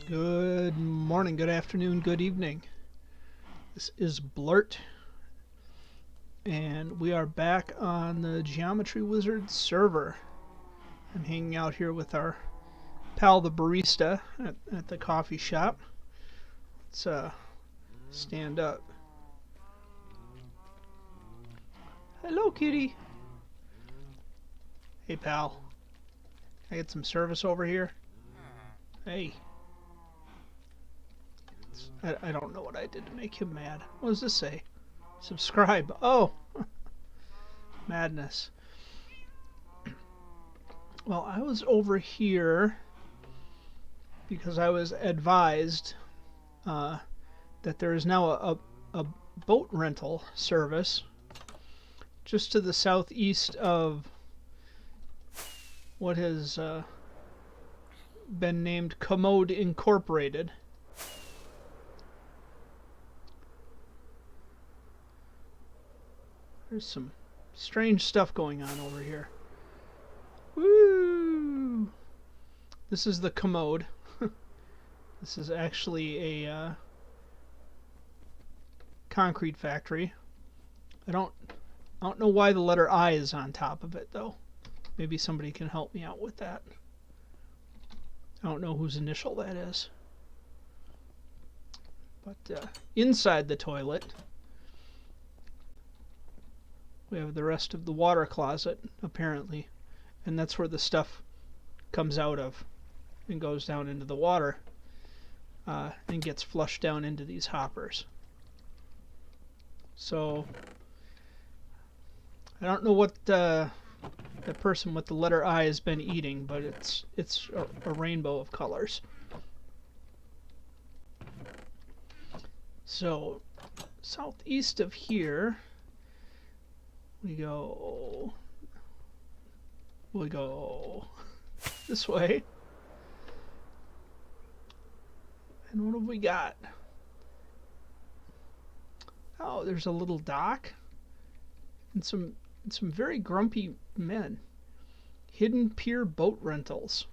Good morning, good afternoon, good evening. This is Bluurrt, and we are back on the Geometry Wizard server. I'm hanging out here with our pal the barista at the coffee shop. Let's stand up. Hello, kitty. Hey, pal. Can I get some service over here? Hey. I don't know what I did to make him mad. What does this say? Subscribe. Oh! Madness. Well, I was over here because I was advised that there is now a boat rental service just to the southeast of what has been named Commode Incorporated. There's some strange stuff going on over here. Woo! This is the Commode. This is actually a concrete factory. I don't know why the letter I is on top of it, though. Maybe somebody can help me out with that. I don't know whose initial that is. But inside the toilet, we have the rest of the water closet, apparently. And that's where the stuff comes out of and goes down into the water and gets flushed down into these hoppers. So, I don't know what the person with the letter I has been eating, but it's a rainbow of colors. So, southeast of here, we go this way. And what have we got? Oh, there's a little dock and some very grumpy men. Hidden Pier Boat Rentals.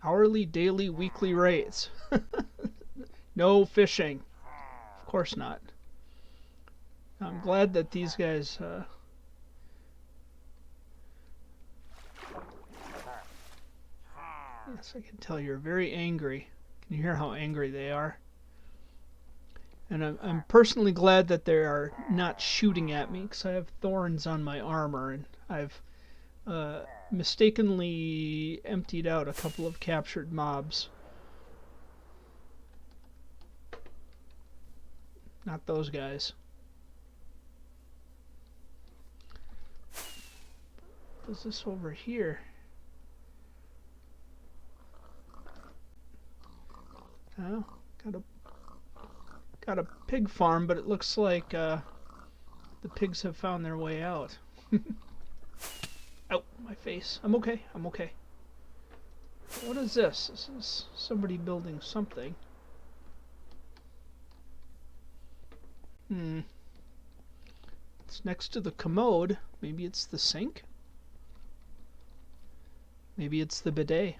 Hourly, daily, weekly rates. No fishing. Of course not. I'm glad that these guys yes, I can tell you're very angry. Can you hear how angry they are? And I'm personally glad that they are not shooting at me, because I have thorns on my armor, and I've mistakenly emptied out a couple of captured mobs. Not those guys. What's this over here? Oh, got a pig farm, but it looks like the pigs have found their way out. Ow, my face. I'm okay. I'm okay. What is this? This is somebody building something. It's next to the commode. Maybe it's the sink? Maybe it's the bidet.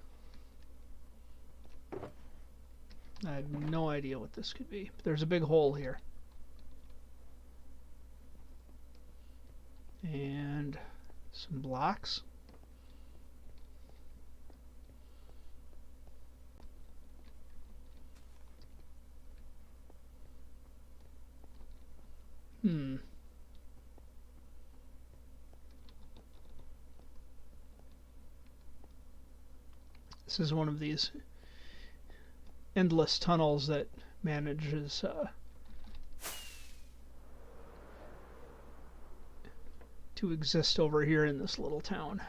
I have no idea what this could be. But there's a big hole here. And some blocks. This is one of these endless tunnels that manages to exist over here in this little town.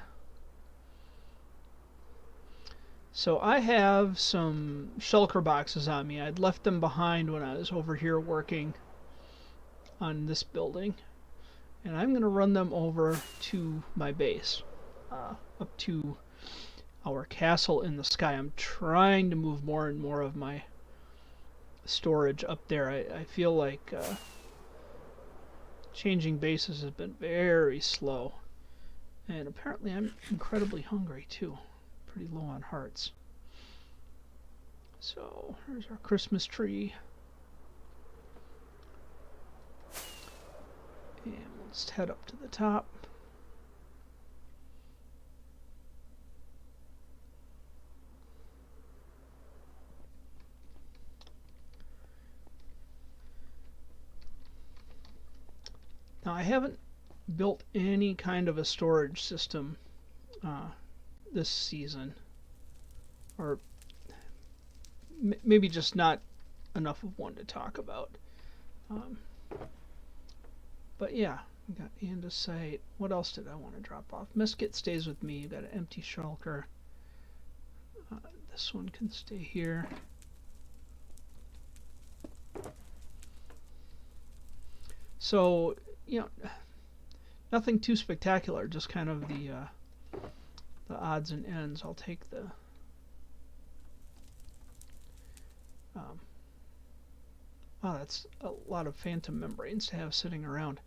So I have some shulker boxes on me. I'd left them behind when I was over here working on this building, and I'm going to run them over to my base, up to our castle in the sky. I'm trying to move more and more of my storage up there. I feel like changing bases has been very slow, and apparently I'm incredibly hungry too. Pretty low on hearts. So here's our Christmas tree. And let's head up to the top. Now I haven't built any kind of a storage system this season, or maybe just not enough of one to talk about. But yeah, we got andesite. What else did I want to drop off? Mesquite stays with me. You've got an empty shulker. This one can stay here. So, you know, nothing too spectacular, just kind of the odds and ends. I'll take the wow, that's a lot of phantom membranes to have sitting around.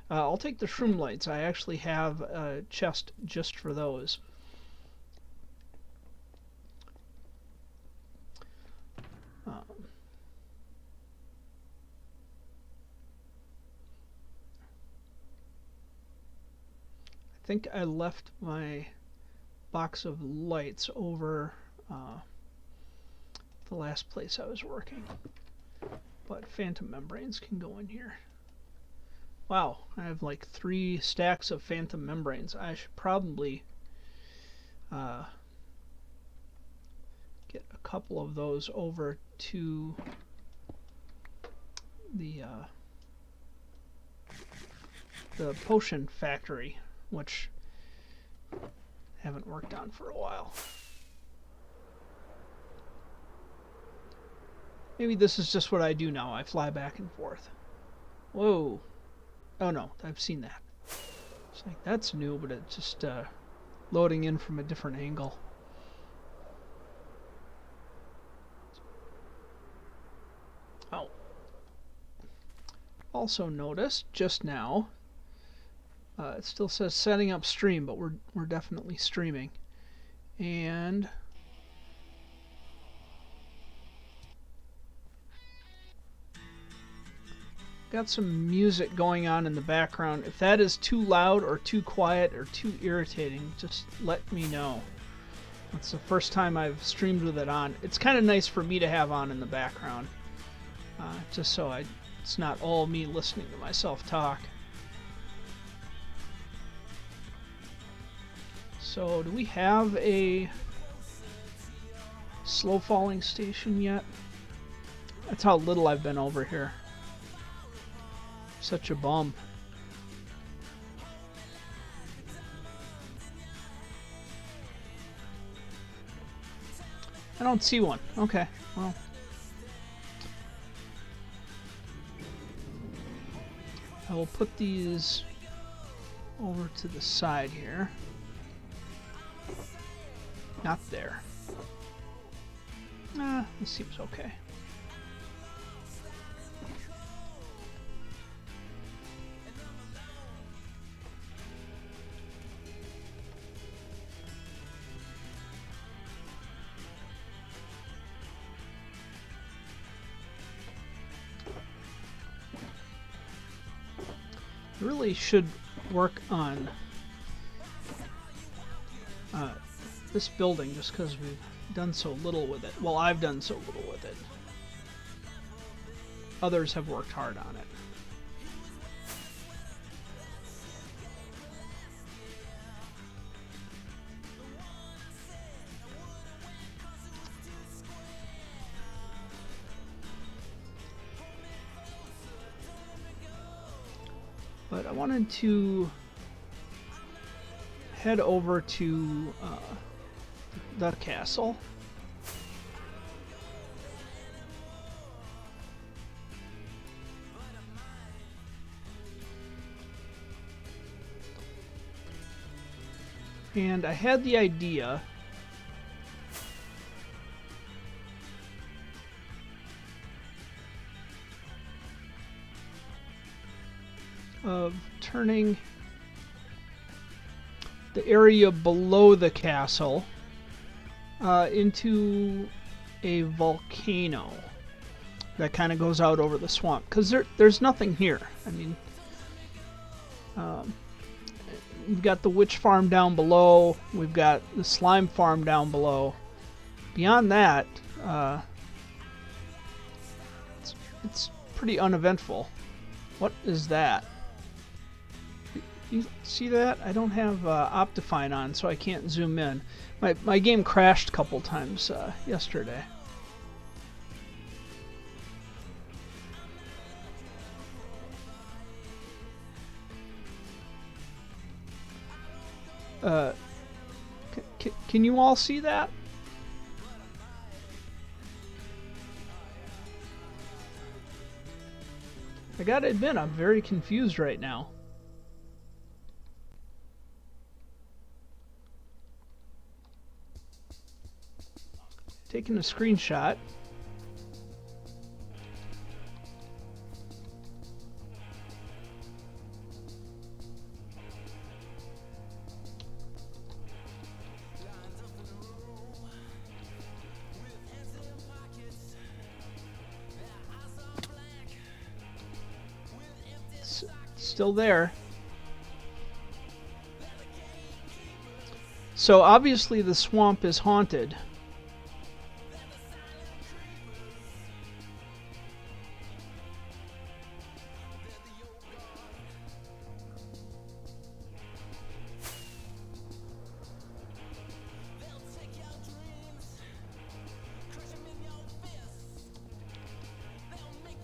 I'll take the shroom lights. I actually have a chest just for those. I think I left my box of lights over the last place I was working. But phantom membranes can go in here. Wow, I have like 3 stacks of phantom membranes. I should probably get a couple of those over to the potion factory, which I haven't worked on for a while. Maybe this is just what I do now. I fly back and forth. Whoa. Oh no, I've seen that. It's like, that's new, but it's just loading in from a different angle. Oh. Also noticed just now, it still says setting up stream, but we're definitely streaming. And got some music going on in the background. If that is too loud or too quiet or too irritating, just let me know. It's the first time I've streamed with it on. It's kind of nice for me to have on in the background, just so it's not all me listening to myself talk. So, do we have a slow falling station yet? That's how little I've been over here. Such a bum. I don't see one. Okay, well. I will put these over to the side here. Not there. This seems okay. Really should work on this building just because we've done so little with it. Well, I've done so little with it. Others have worked hard on it. But I wanted to head over to the castle. And I had the idea of turning the area below the castle into a volcano that kind of goes out over the swamp, because there's nothing here. I mean, we've got the witch farm down below, we've got the slime farm down below. Beyond that, it's pretty uneventful. What is that? You see that? I don't have Optifine on, so I can't zoom in. My game crashed a couple times yesterday. Can you all see that? I gotta admit, I'm very confused right now. Taking a screenshot. Still there. So obviously the swamp is haunted.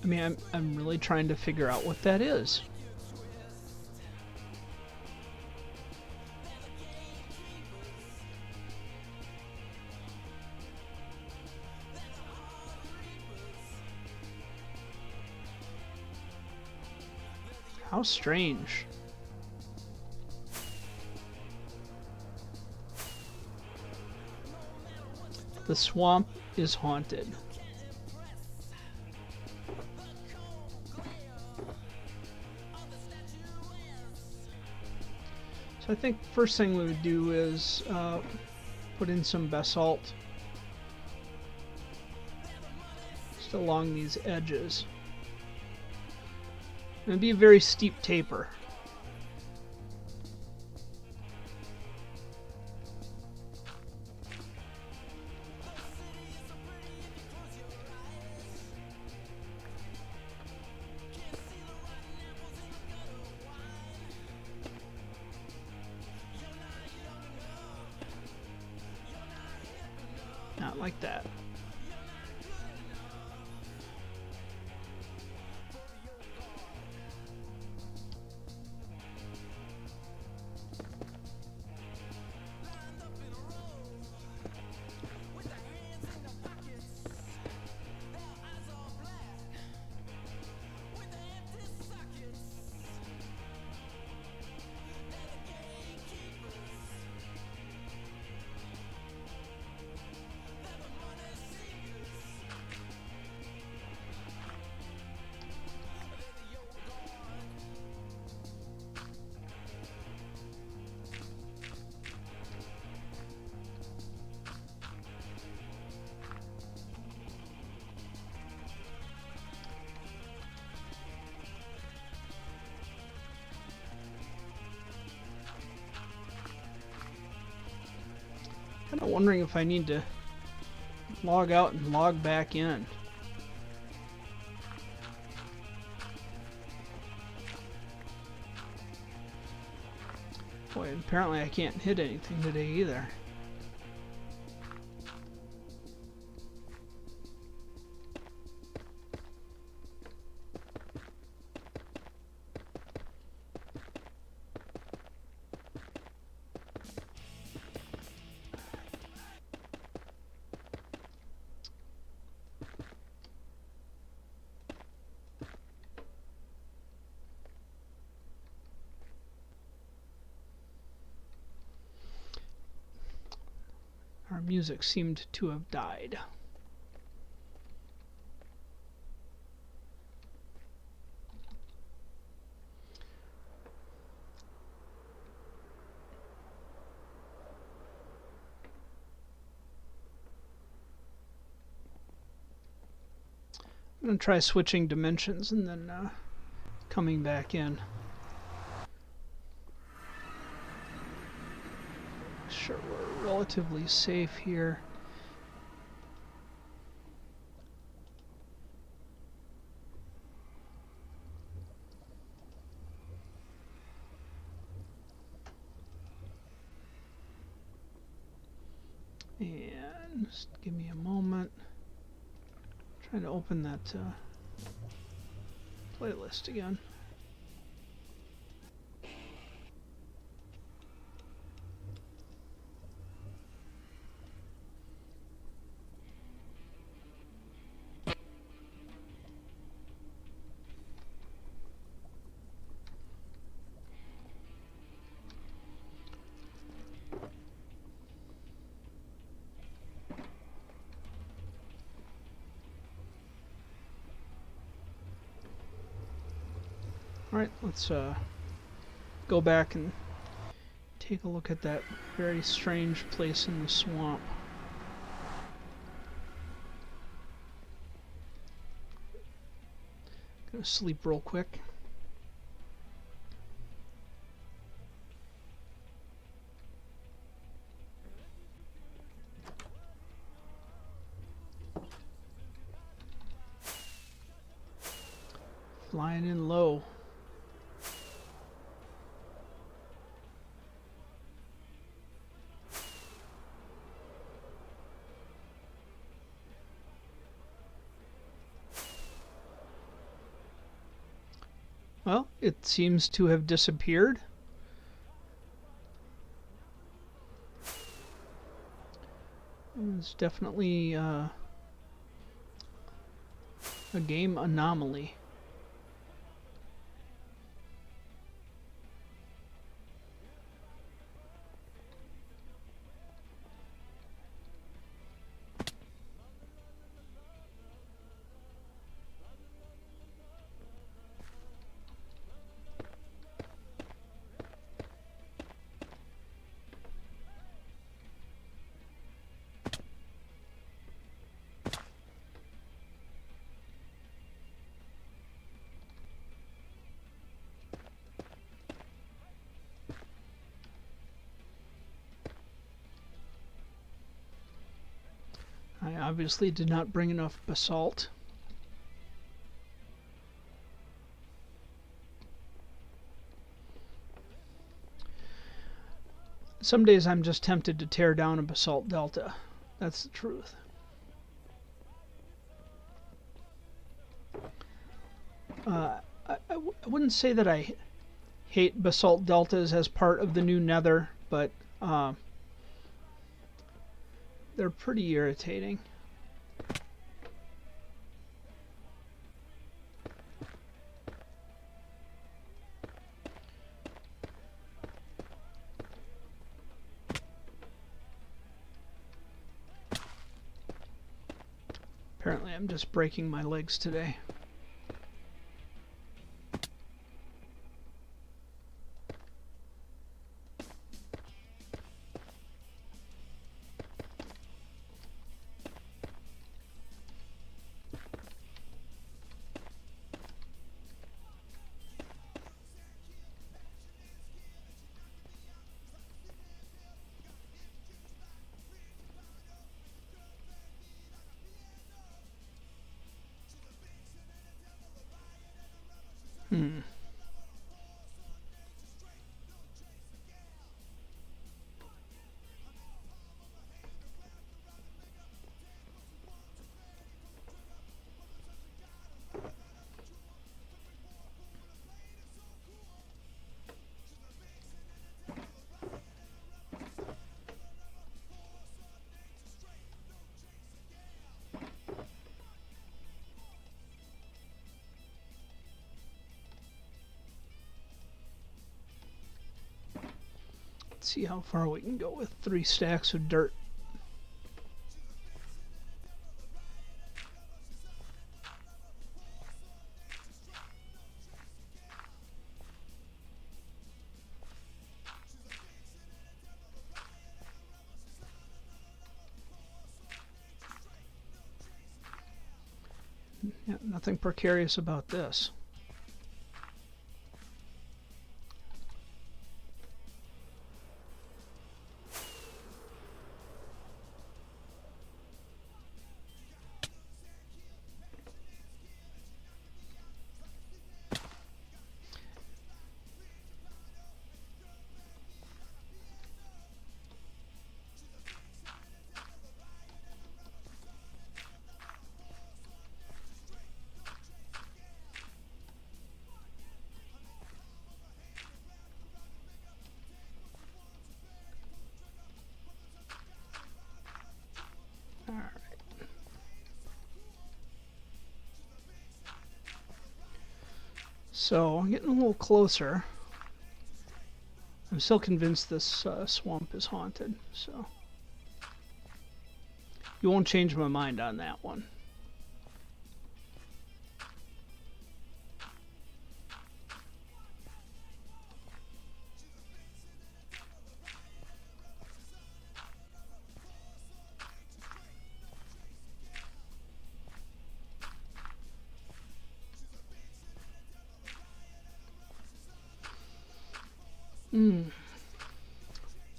I mean, I'm really trying to figure out what that is. How strange. The swamp is haunted. So I think first thing we would do is put in some basalt just along these edges. It'd be a very steep taper. Not like that. Kind of wondering if I need to log out and log back in. Boy, apparently I can't hit anything today either. Our music seemed to have died. I'm going to try switching dimensions and then coming back in. Sure, we're relatively safe here. And just give me a moment. Trying to open that playlist again. Alright, let's go back and take a look at that very strange place in the swamp. Gonna sleep real quick. Flying in low. Well, it seems to have disappeared. It's definitely a game anomaly. I obviously did not bring enough basalt. Some days I'm just tempted to tear down a basalt delta. That's the truth. I wouldn't say that I hate basalt deltas as part of the new nether, but they're pretty irritating. Apparently I'm just breaking my legs today. Let's see how far we can go with 3 stacks of dirt. Yeah, nothing precarious about this. So I'm getting a little closer. I'm still convinced this swamp is haunted, so you won't change my mind on that one.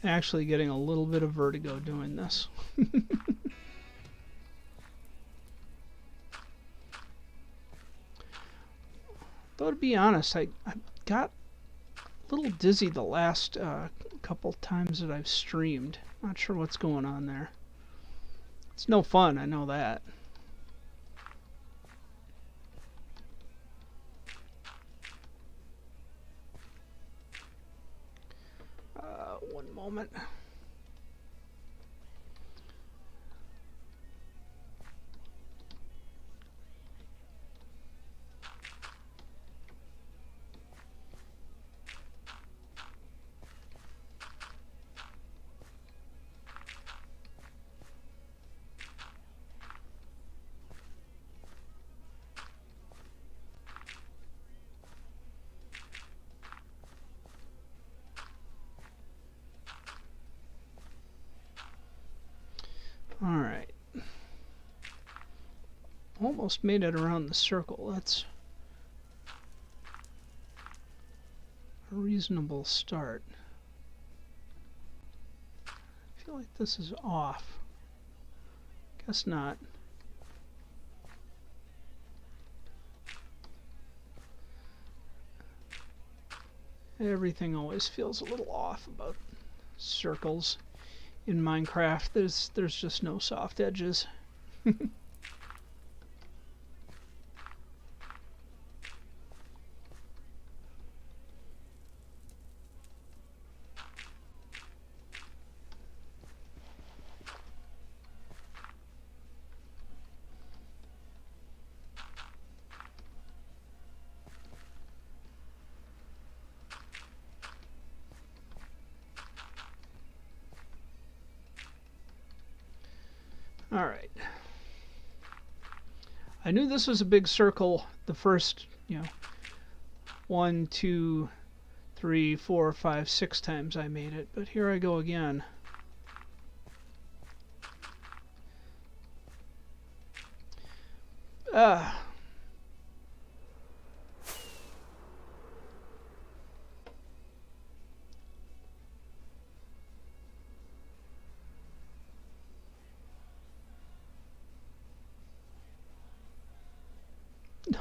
Actually getting a little bit of vertigo doing this. Though to be honest, I got a little dizzy the last couple times that I've streamed. Not sure what's going on there. It's no fun, I know that. One moment. Alright. Almost made it around the circle. That's a reasonable start. I feel like this is off. Guess not. Everything always feels a little off about circles in Minecraft. There's just no soft edges. Alright. I knew this was a big circle the first, 1, 2, 3, 4, 5, 6 times I made it, but here I go again.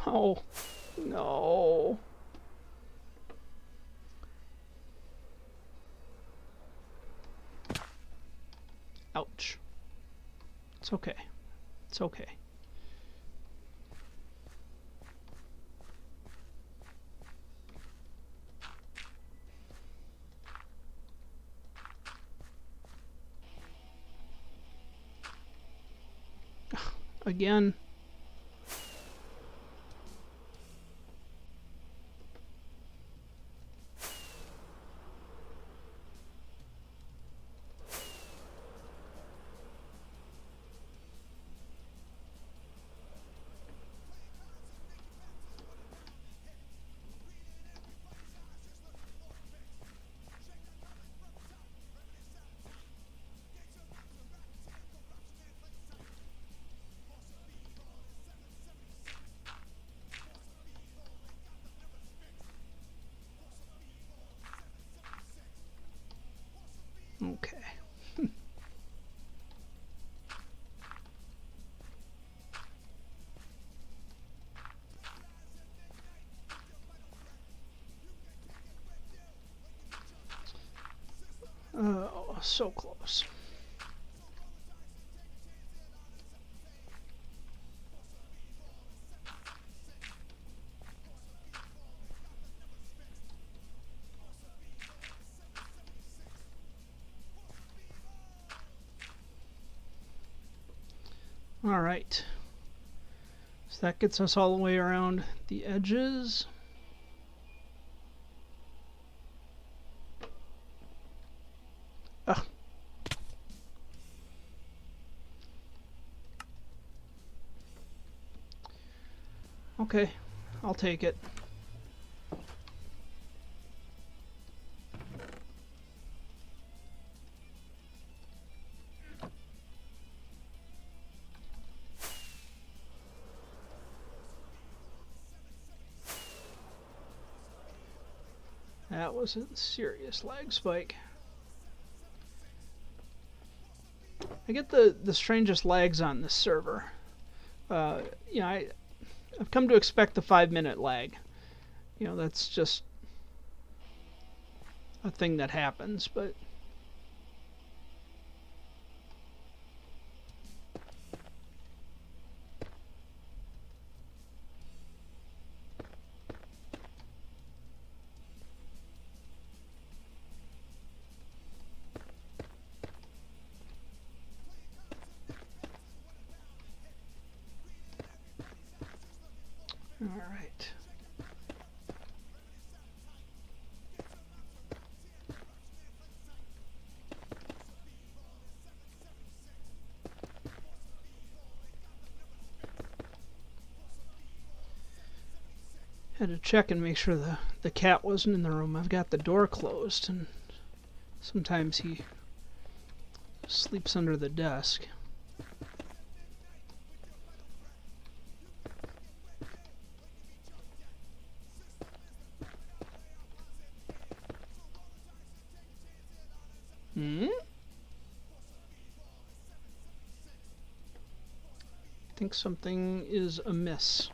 No. No. Ouch. It's okay. It's okay. Again. Okay. Oh, so close. All right. So that gets us all the way around the edges. Ugh. Okay, I'll take it. That was a serious lag spike. I get the strangest lags on this server. You know, I've come to expect the 5-minute lag. You know, that's just a thing that happens, but all right. Had to check and make sure the cat wasn't in the room. I've got the door closed, and sometimes he sleeps under the desk. Hmm? I think something is amiss.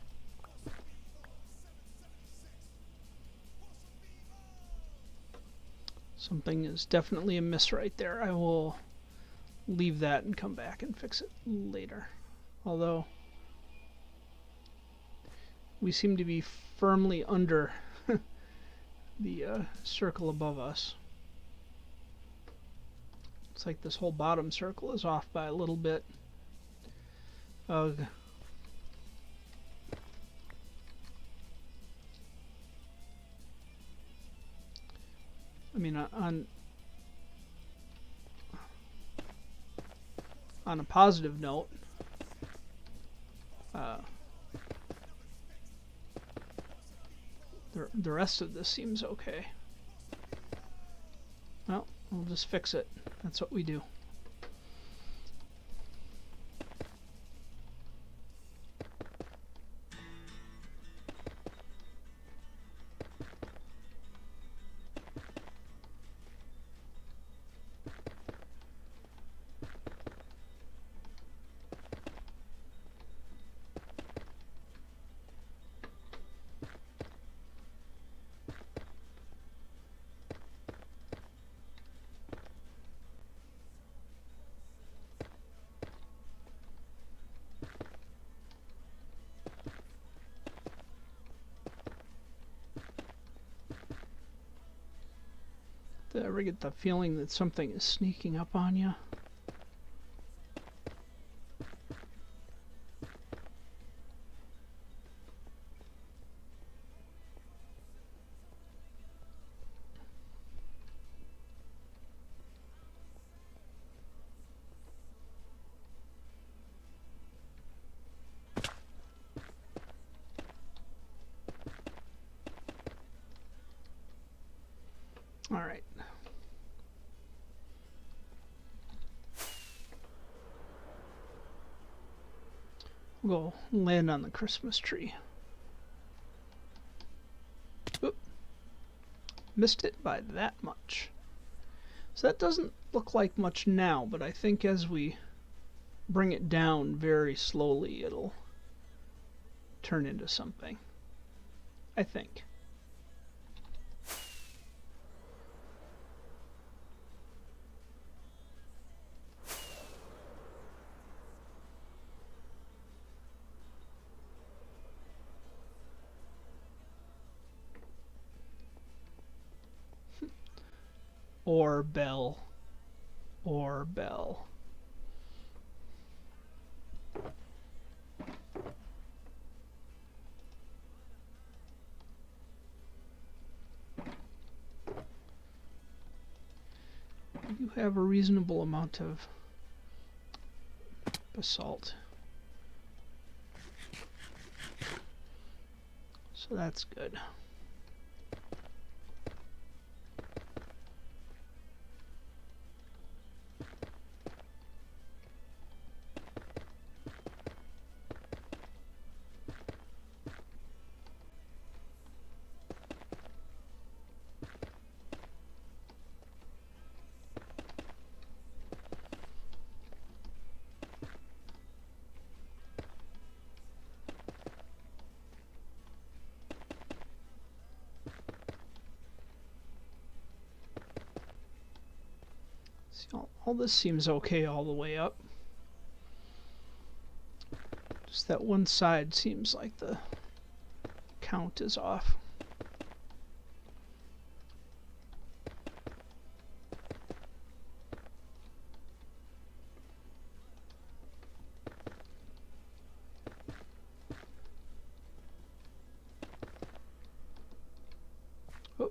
Something is definitely amiss right there. I will leave that and come back and fix it later. Although we seem to be firmly under the circle above us. It's like this whole bottom circle is off by a little bit. Ugh. I mean, on a positive note, the rest of this seems okay. Well, we'll just fix it. That's what we do. Do you ever get the feeling that something is sneaking up on you? All right. We'll go land on the Christmas tree. Oop. Missed it by that much. So that doesn't look like much now, but I think as we bring it down very slowly, it'll turn into something. I think. Or bell. Or bell. You have a reasonable amount of basalt. So that's good. See, all this seems okay all the way up. Just that one side seems like the count is off. Oh.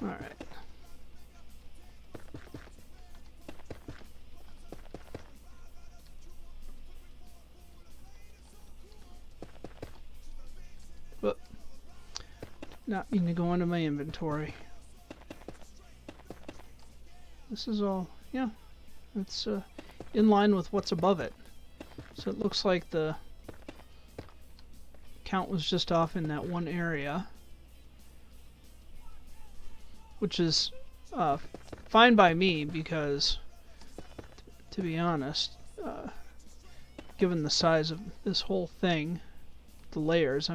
All right. But not mean to go into my inventory. This is all, yeah, it's in line with what's above it. So it looks like the count was just off in that one area, which is fine by me because, to be honest, given the size of this whole thing, the layers,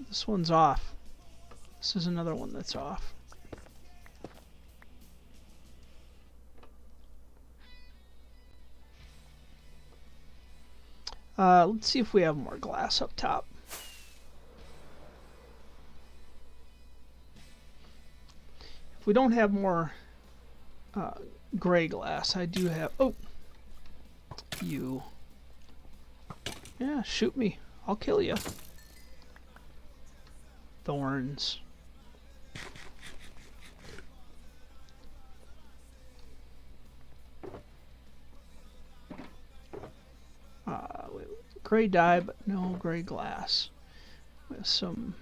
this one's off. This is another one that's off. Let's see if we have more glass up top. If we don't have more gray glass, I do have... Oh! You. Yeah, shoot me. I'll kill you. Thorns. Gray dye, but no gray glass. With some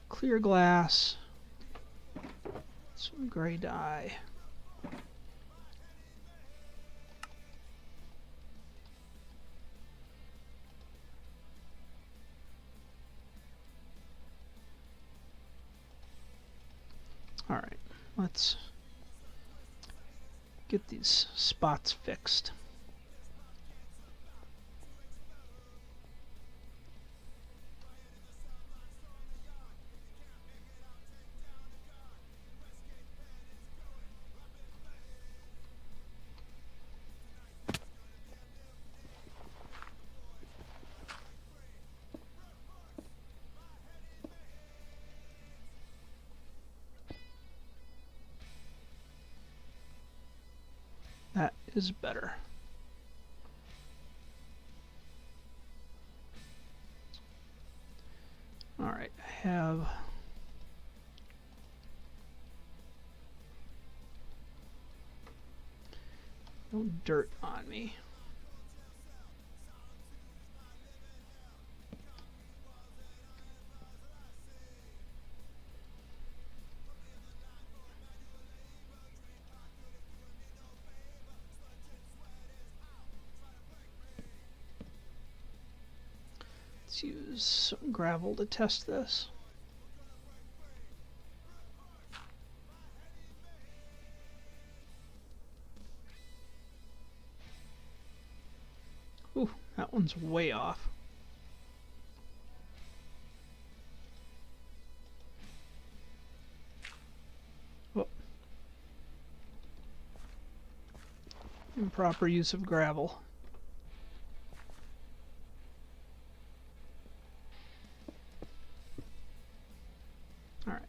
clear glass, some gray dye. All right, let's get these spots fixed. That is better. Alright, I have no dirt on me. Let's use some gravel to test this. Ooh, that one's way off. Oh. Improper use of gravel. Alright.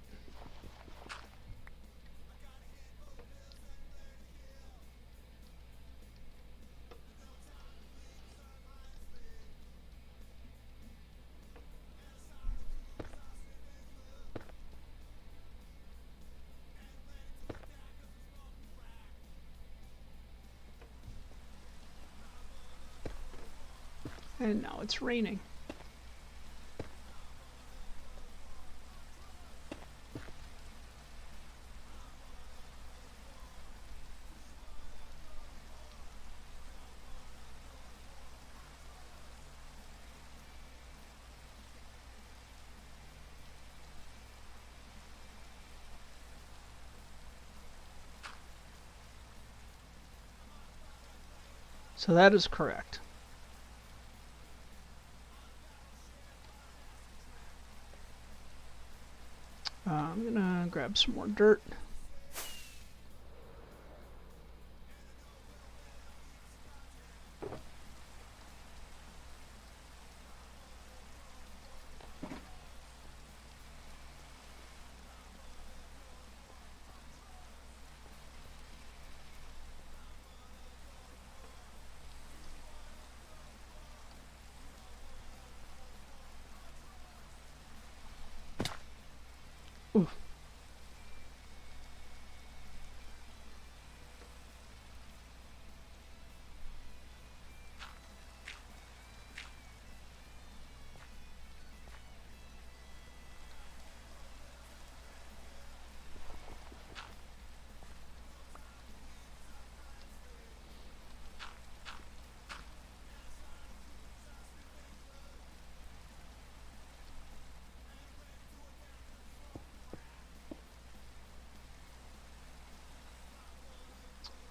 And now it's raining. So that is correct. I'm gonna grab some more dirt. Ooh.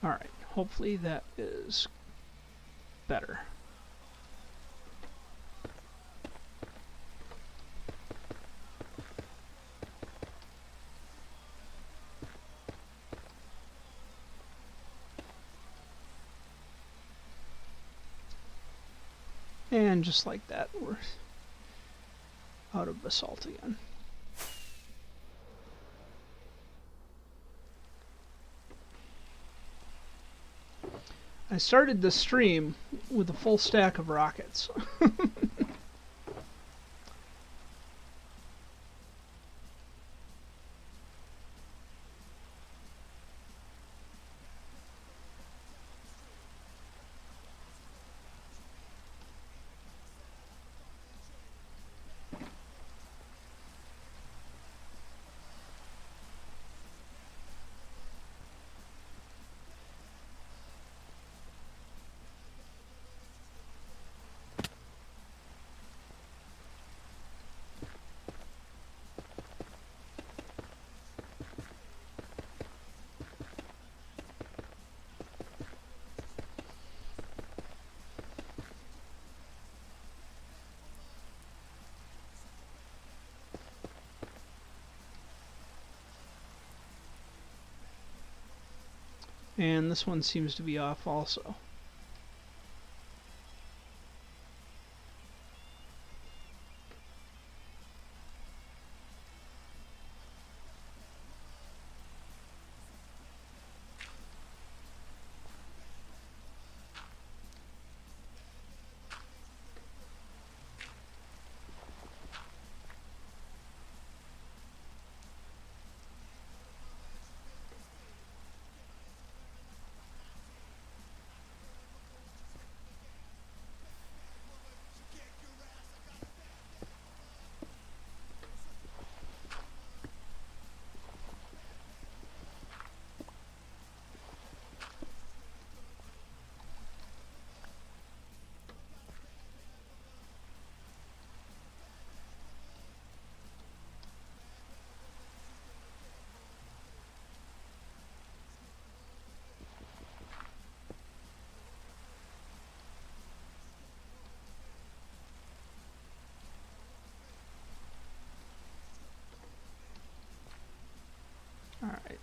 Alright, hopefully that is better. And just like that, we're out of basalt again. I started the stream with a full stack of rockets. And this one seems to be off also.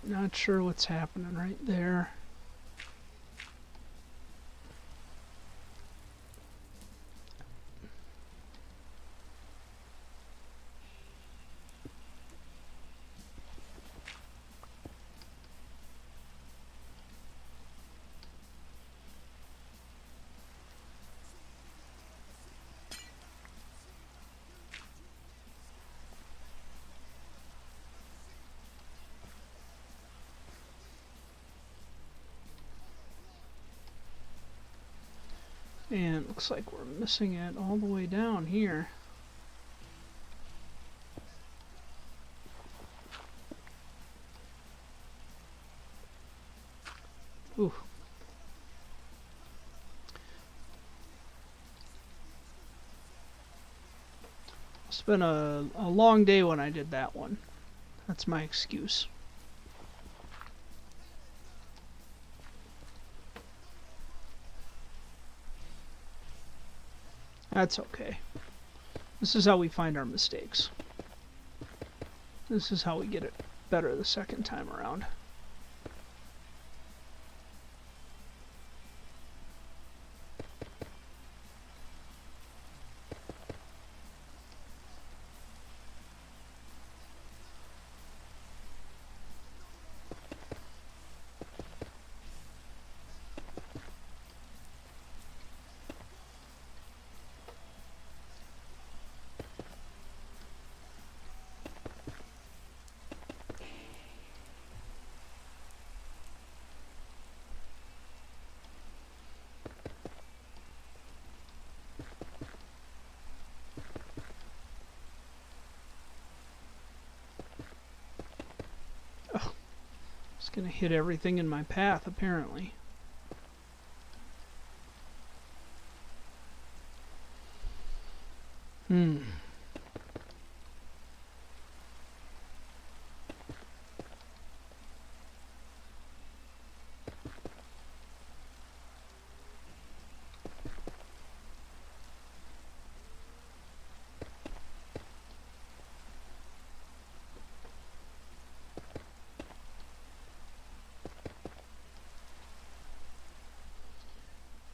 Not sure what's happening right there. And it looks like we're missing it all the way down here. Ooh. It's been a long day when I did that one. That's my excuse. That's okay. This is how we find our mistakes. This is how we get it better the second time around. It's gonna hit everything in my path, apparently.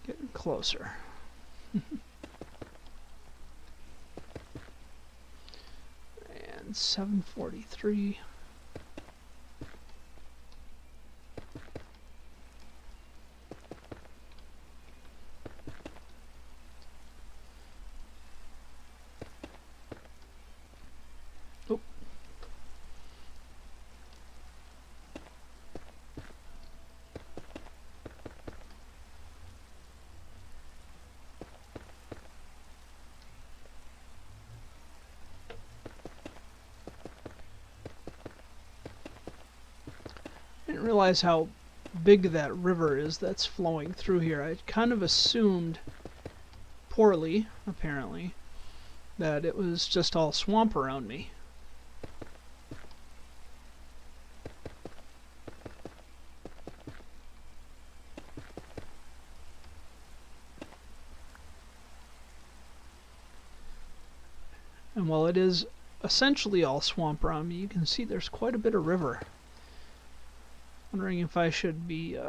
Getting closer. And 743. Oh. I didn't realize how big that river is that's flowing through here. I kind of assumed, poorly apparently, that it was just all swamp around me. And while it is essentially all swamp around me, you can see there's quite a bit of river. Wondering if I should be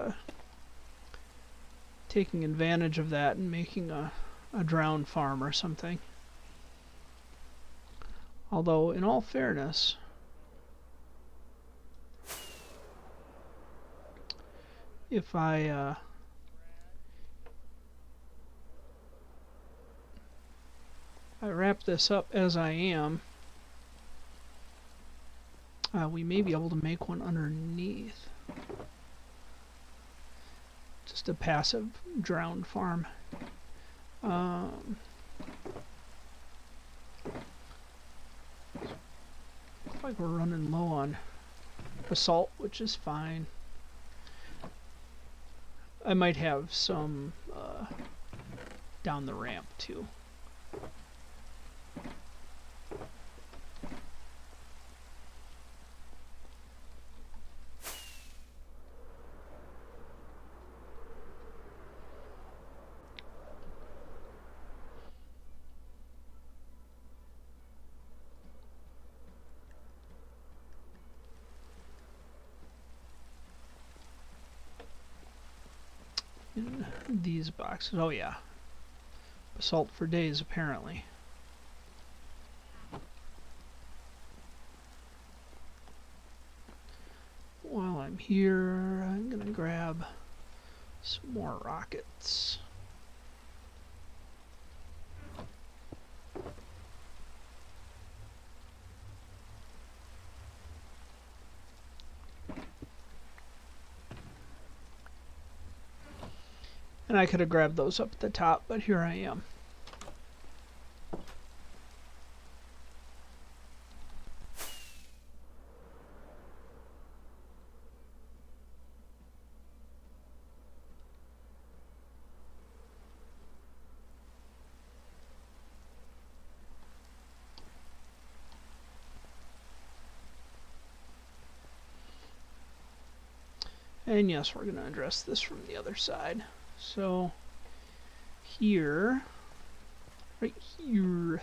taking advantage of that and making a drowned farm or something. Although, in all fairness, if I wrap this up as I am, we may be able to make one underneath. Just a passive drowned farm. Looks like we're running low on basalt, which is fine. I might have some down the ramp too. these boxes? Oh yeah. Basalt for days, apparently. While I'm here, I'm gonna grab some more rockets. And I could have grabbed those up at the top, but here I am. And yes, we're going to address this from the other side. So here, right here,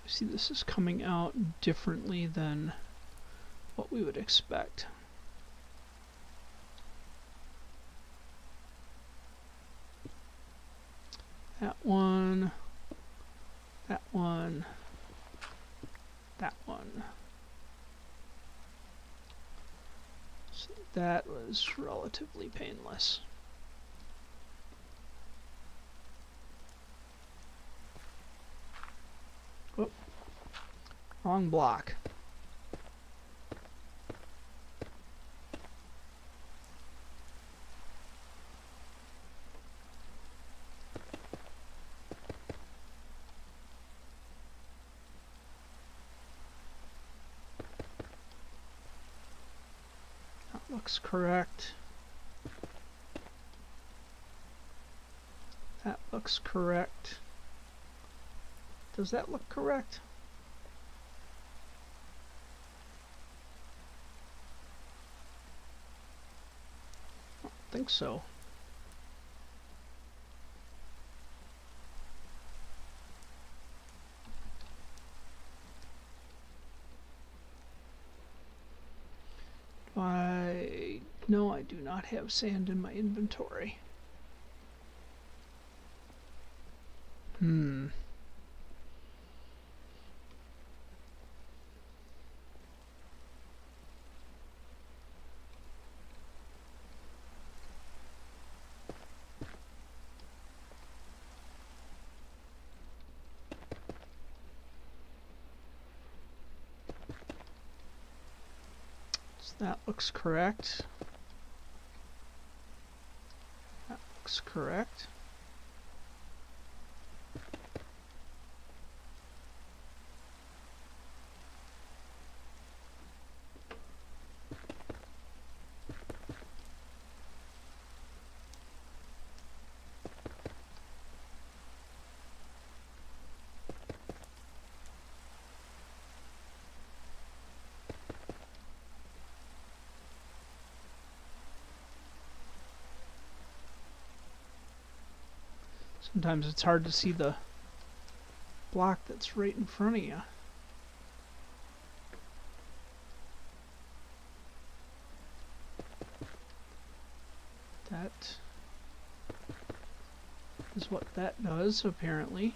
see this is coming out differently than what we would expect. That one, that one, that one. So that was relatively painless. Whoop. Wrong block. Looks correct. That looks correct. Does that look correct? I don't think so. No, I do not have sand in my inventory. So that looks correct. That looks correct. Sometimes it's hard to see the block that's right in front of you. That is what that does, apparently.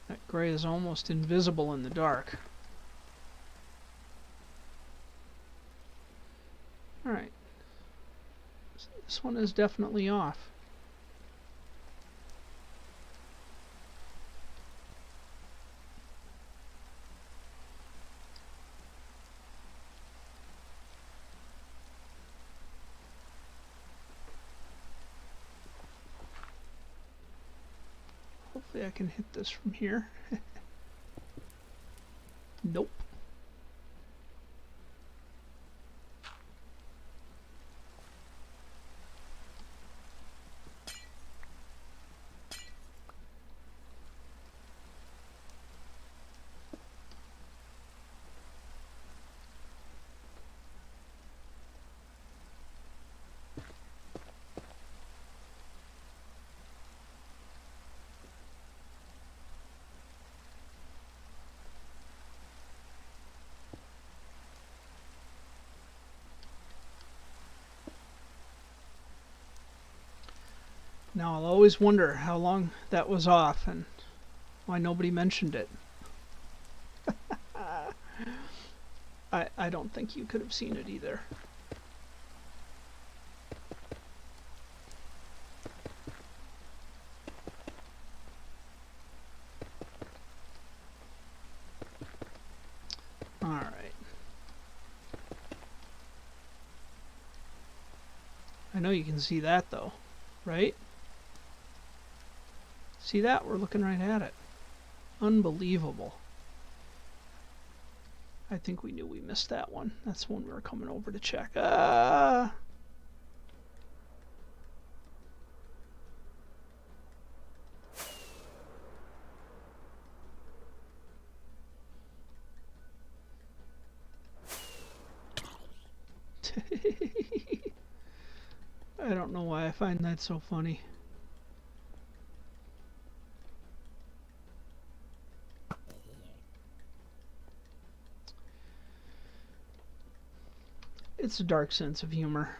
That gray is almost invisible in the dark. Alright. This one is definitely off. Hopefully I can hit this from here. Nope. Now I'll always wonder how long that was off and why nobody mentioned it. I don't think you could have seen it either. Alright. I know you can see that though, right? See that? We're looking right at it. Unbelievable. I think we knew we missed that one. That's when we were coming over to check. I don't know why I find that so funny. It's a dark sense of humor.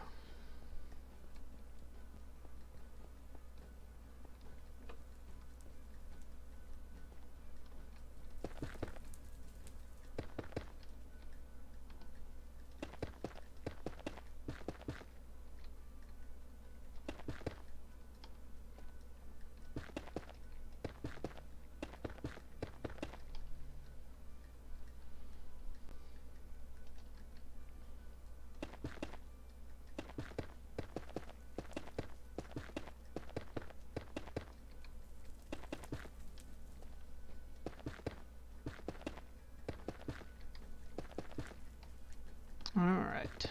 All right.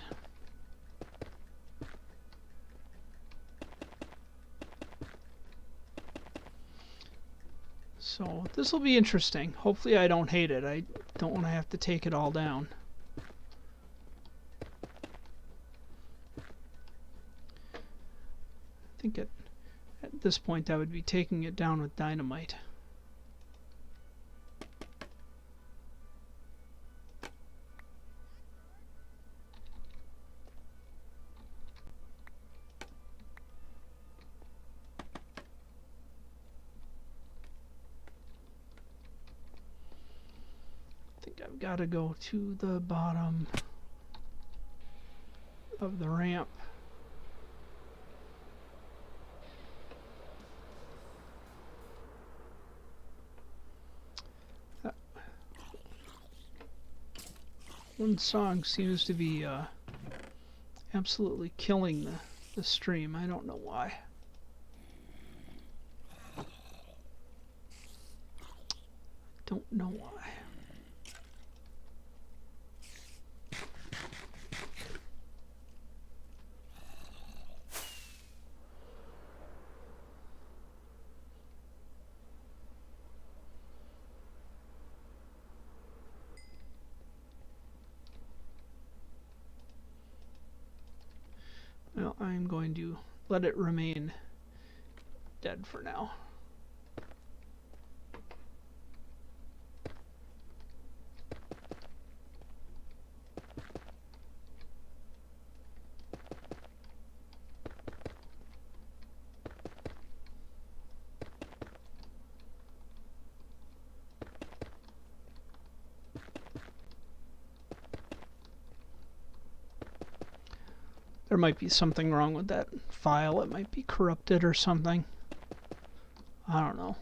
So this will be interesting. Hopefully I don't hate it. I don't want to have to take it all down. I think at this point I would be taking it down with dynamite. I've got to go to the bottom of the ramp. One song seems to be absolutely killing the stream. I don't know why. Don't know why. Well, I'm going to let it remain dead for now. There might be something wrong with that file. It might be corrupted or something. I don't know.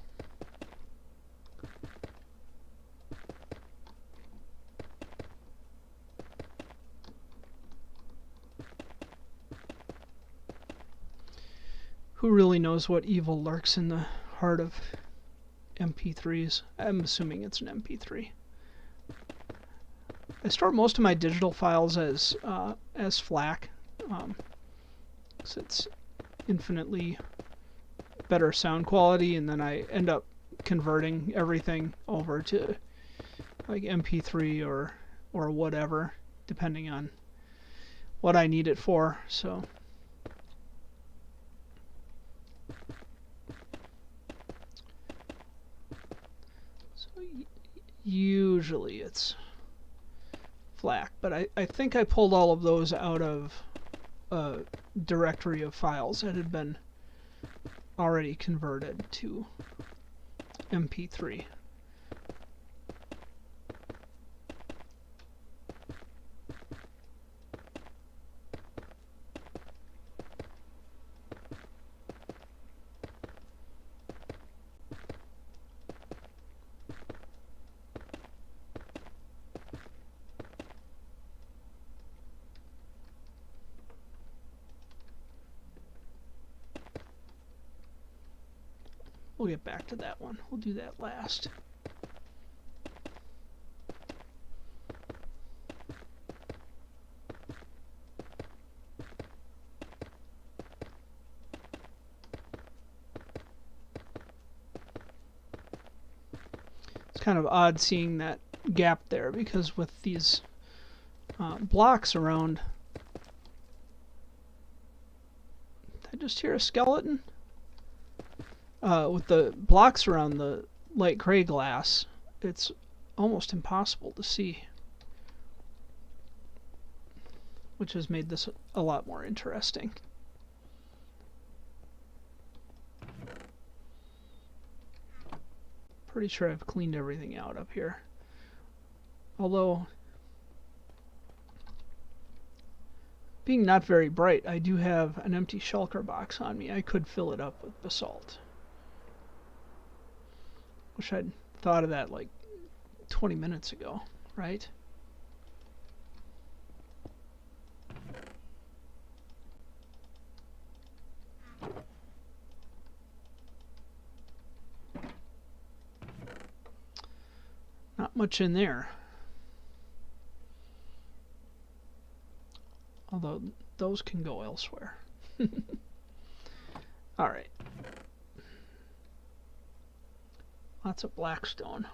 Who really knows what evil lurks in the heart of MP3s? I'm assuming it's an MP3. I store most of my digital files as FLAC. So it's infinitely better sound quality, and then I end up converting everything over to like MP3 or whatever, depending on what I need it for. So usually it's FLAC, but I think I pulled all of those out of a directory of files that had been already converted to MP3. We'll get back to that one. We'll do that last. It's kind of odd seeing that gap there because with these blocks around... Did I just hear a skeleton? With the blocks around the light gray glass, it's almost impossible to see, which has made this a lot more interesting. Pretty sure I've cleaned everything out up here. Although, being not very bright, I do have an empty shulker box on me. I could fill it up with basalt. Wish I'd thought of that like 20 minutes ago, right? Not much in there. Although those can go elsewhere. All right. Lots of blackstone.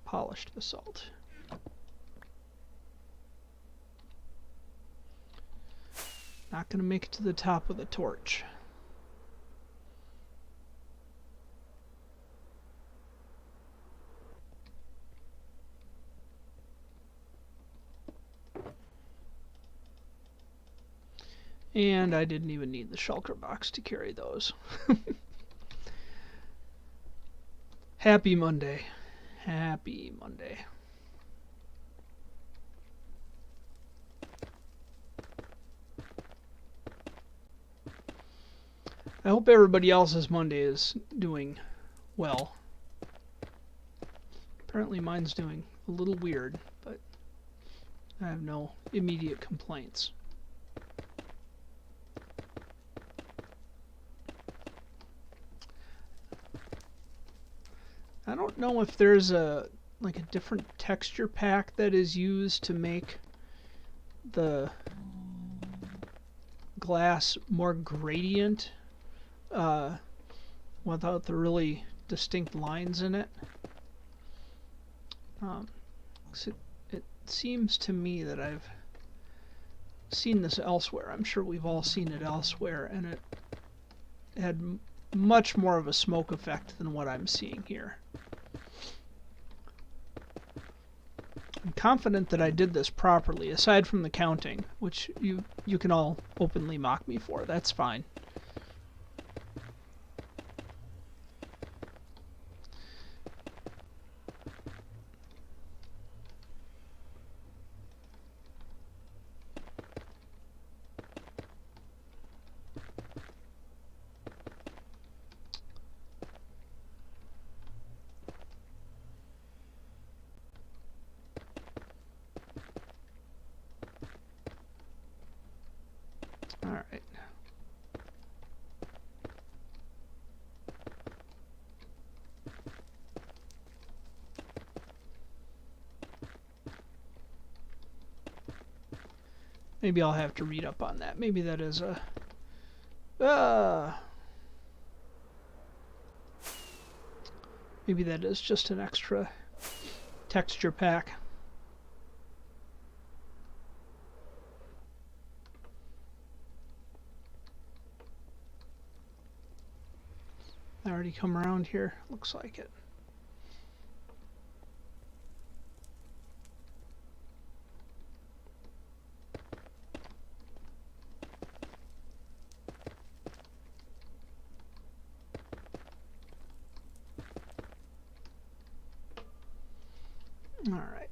Polished basalt. Not going to make it to the top with a torch. And I didn't even need the shulker box to carry those. Happy Monday. Happy Monday. I hope everybody else's Monday is doing well. Apparently mine's doing a little weird, but I have no immediate complaints. I don't know if there's a different texture pack that is used to make the glass more gradient without the really distinct lines in it. It seems to me that I've seen this elsewhere. I'm sure we've all seen it elsewhere, and it had much more of a smoke effect than what I'm seeing here. I'm confident that I did this properly, aside from the counting, which you can all openly mock me for. That's fine. Alright. Maybe I'll have to read up on that. Maybe that is a... maybe that is just an extra texture pack. I already come around here. Looks like it. All right.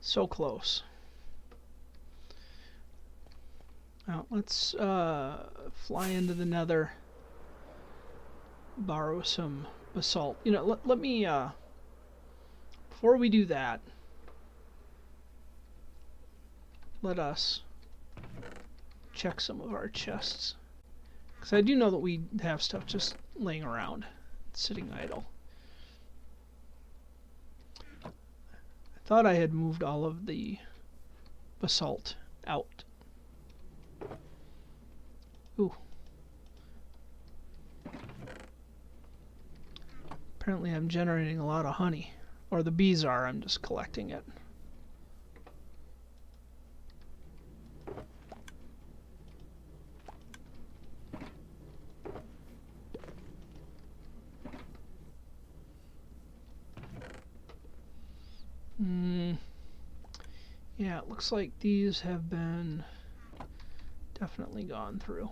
So close. Now let's fly into the nether, borrow some basalt. You know, let me, before we do that, let us check some of our chests. Because I do know that we have stuff just laying around, sitting idle. I thought I had moved all of the basalt out. Ooh. Apparently I'm generating a lot of honey. Or the bees are, I'm just collecting it. Yeah, it looks like these have been definitely gone through.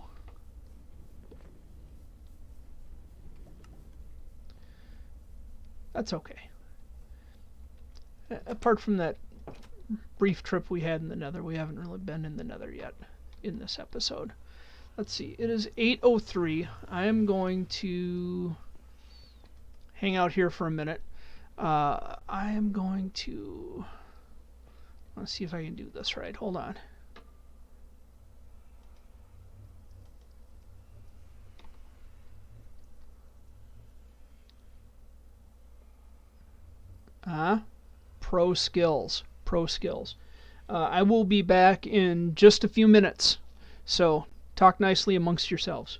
That's okay. Apart from that brief trip we had in the nether, we haven't really been in the nether yet in this episode. Let's see, it is 8:03. I am going to hang out here for a minute. I am going to... Let's see if I can do this right. Hold on. Pro skills. Pro skills. I will be back in just a few minutes. So, talk nicely amongst yourselves.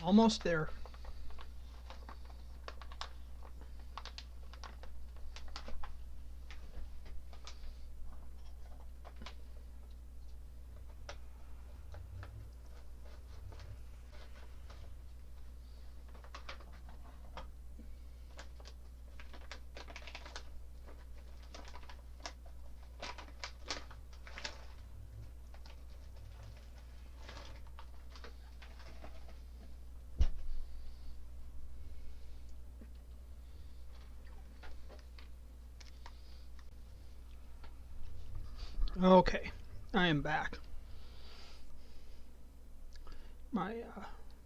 Almost there. Okay, I am back. My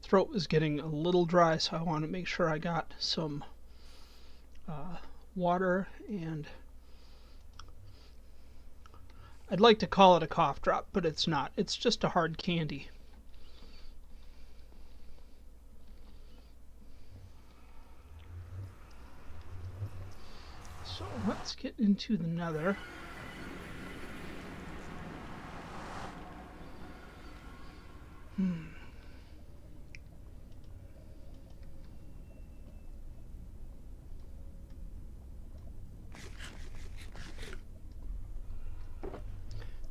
throat was getting a little dry, so I want to make sure I got some water, and I'd like to call it a cough drop, but it's not. It's just a hard candy. So let's get into the nether.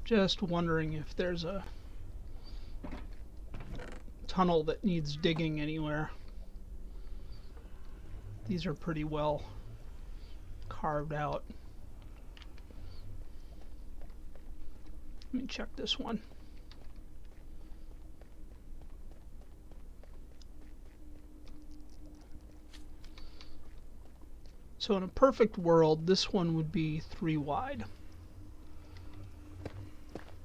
Just wondering if there's a tunnel that needs digging anywhere. These are pretty well carved out. Let me check this one. So in a perfect world, this one would be 3 wide.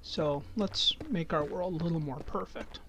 So let's make our world a little more perfect.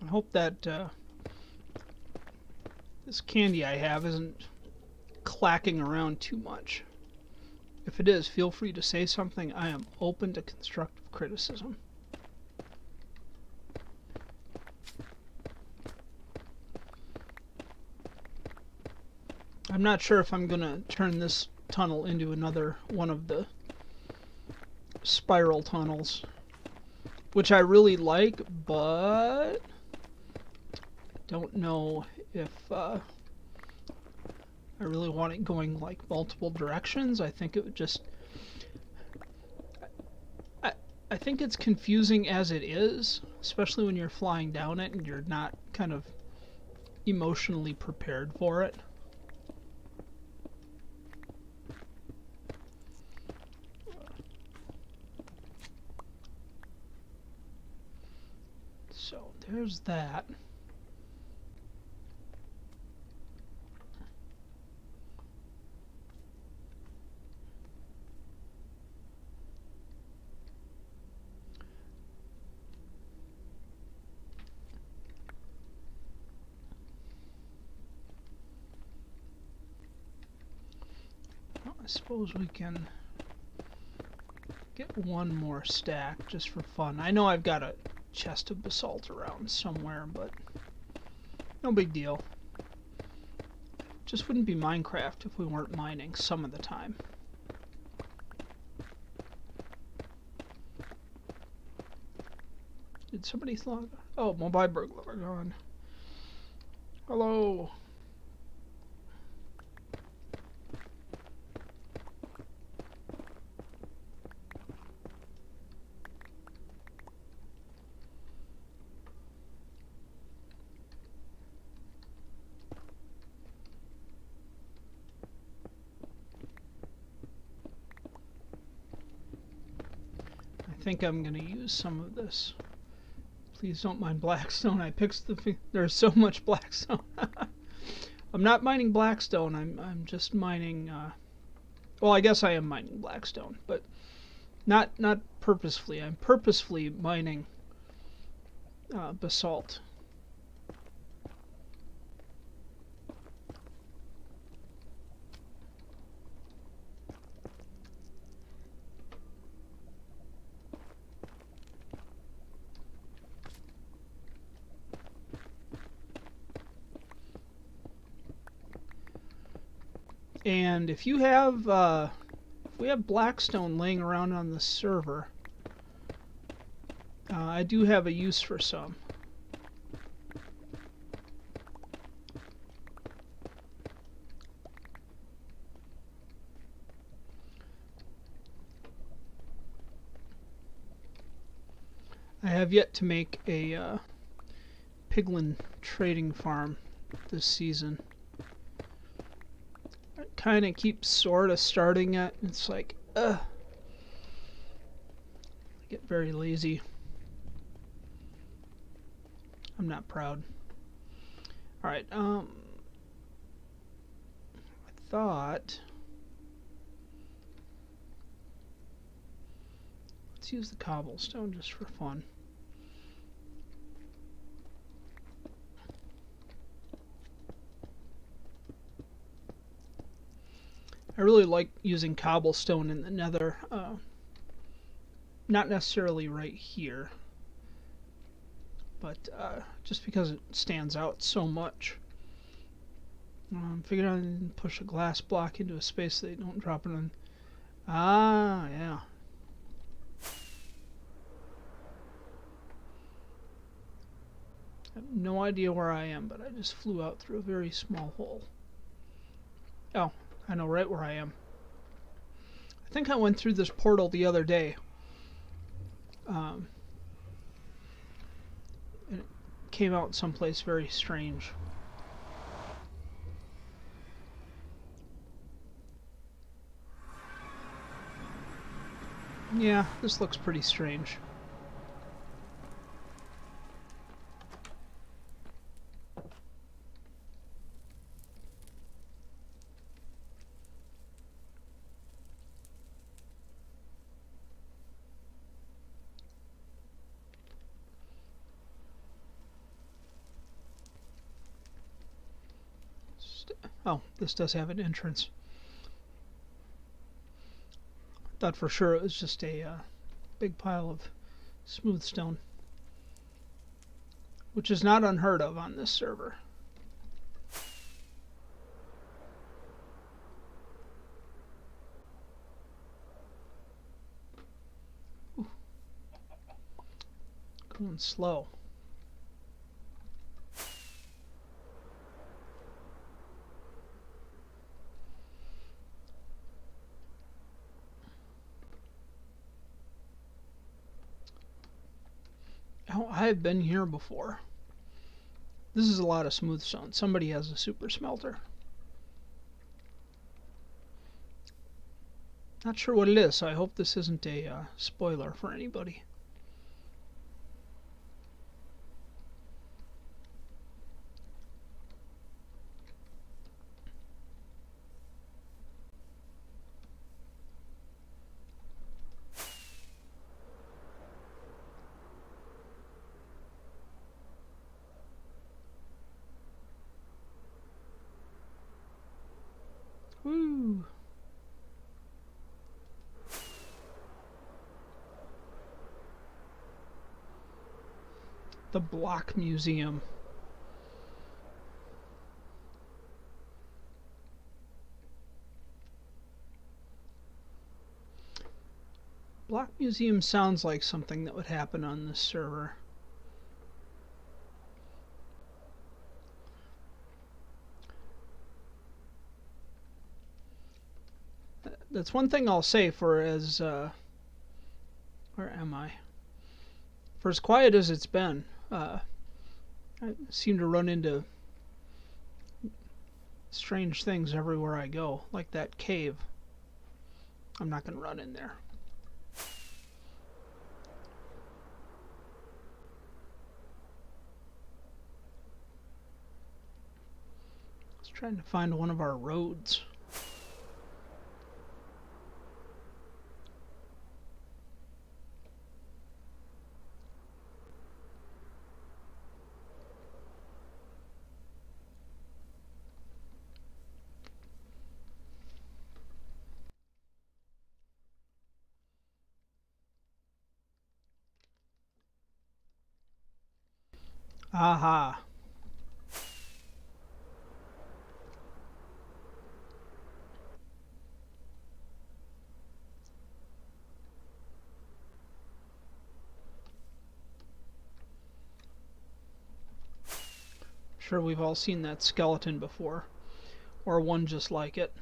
I hope that this candy I have isn't clacking around too much. If it is, feel free to say something. I am open to constructive criticism. I'm not sure if I'm going to turn this tunnel into another one of the spiral tunnels, which I really like, but don't know if I really want it going like multiple directions. I think it would just... I think it's confusing as it is, especially when you're flying down it and you're not kind of emotionally prepared for it. So there's that. I suppose we can get one more stack just for fun. I know I've got a chest of basalt around somewhere, but no big deal. Just wouldn't be Minecraft if we weren't mining some of the time. Did somebody log? Oh, mobile burglar gone. Hello. I think I'm going to use some of this. Please don't mind blackstone. I picked there's so much blackstone. I'm not mining blackstone. I'm just mining. Well, I guess I am mining blackstone, but not purposefully. I'm purposefully mining basalt. And if you have, if we have blackstone laying around on the server, I do have a use for some. I have yet to make a piglin trading farm this season. I kind of keep sort of starting it. It's like, I get very lazy. I'm not proud. Alright, I thought... Let's use the cobblestone just for fun. I really like using cobblestone in the nether. Not necessarily right here, but just because it stands out so much. Figured I'd push a glass block into a space so they don't drop it in. Ah, yeah. I have no idea where I am, but I just flew out through a very small hole. Oh, I know right where I am. I think I went through this portal the other day. And it came out someplace very strange. Yeah, this looks pretty strange. Oh, this does have an entrance. Thought for sure it was just a big pile of smooth stone, which is not unheard of on this server. Ooh. Going slow. Oh, I've been here before. This is a lot of smooth stone. Somebody has a super smelter. Not sure what it is, so I hope this isn't a spoiler for anybody. Woo! The Block Museum. Block Museum sounds like something that would happen on this server. That's one thing I'll say for as where am I? For as quiet as it's been, I seem to run into strange things everywhere I go, like that cave. I'm not going to run in there. I was trying to find one of our roads. Aha. Sure, we've all seen that skeleton before, or one just like it.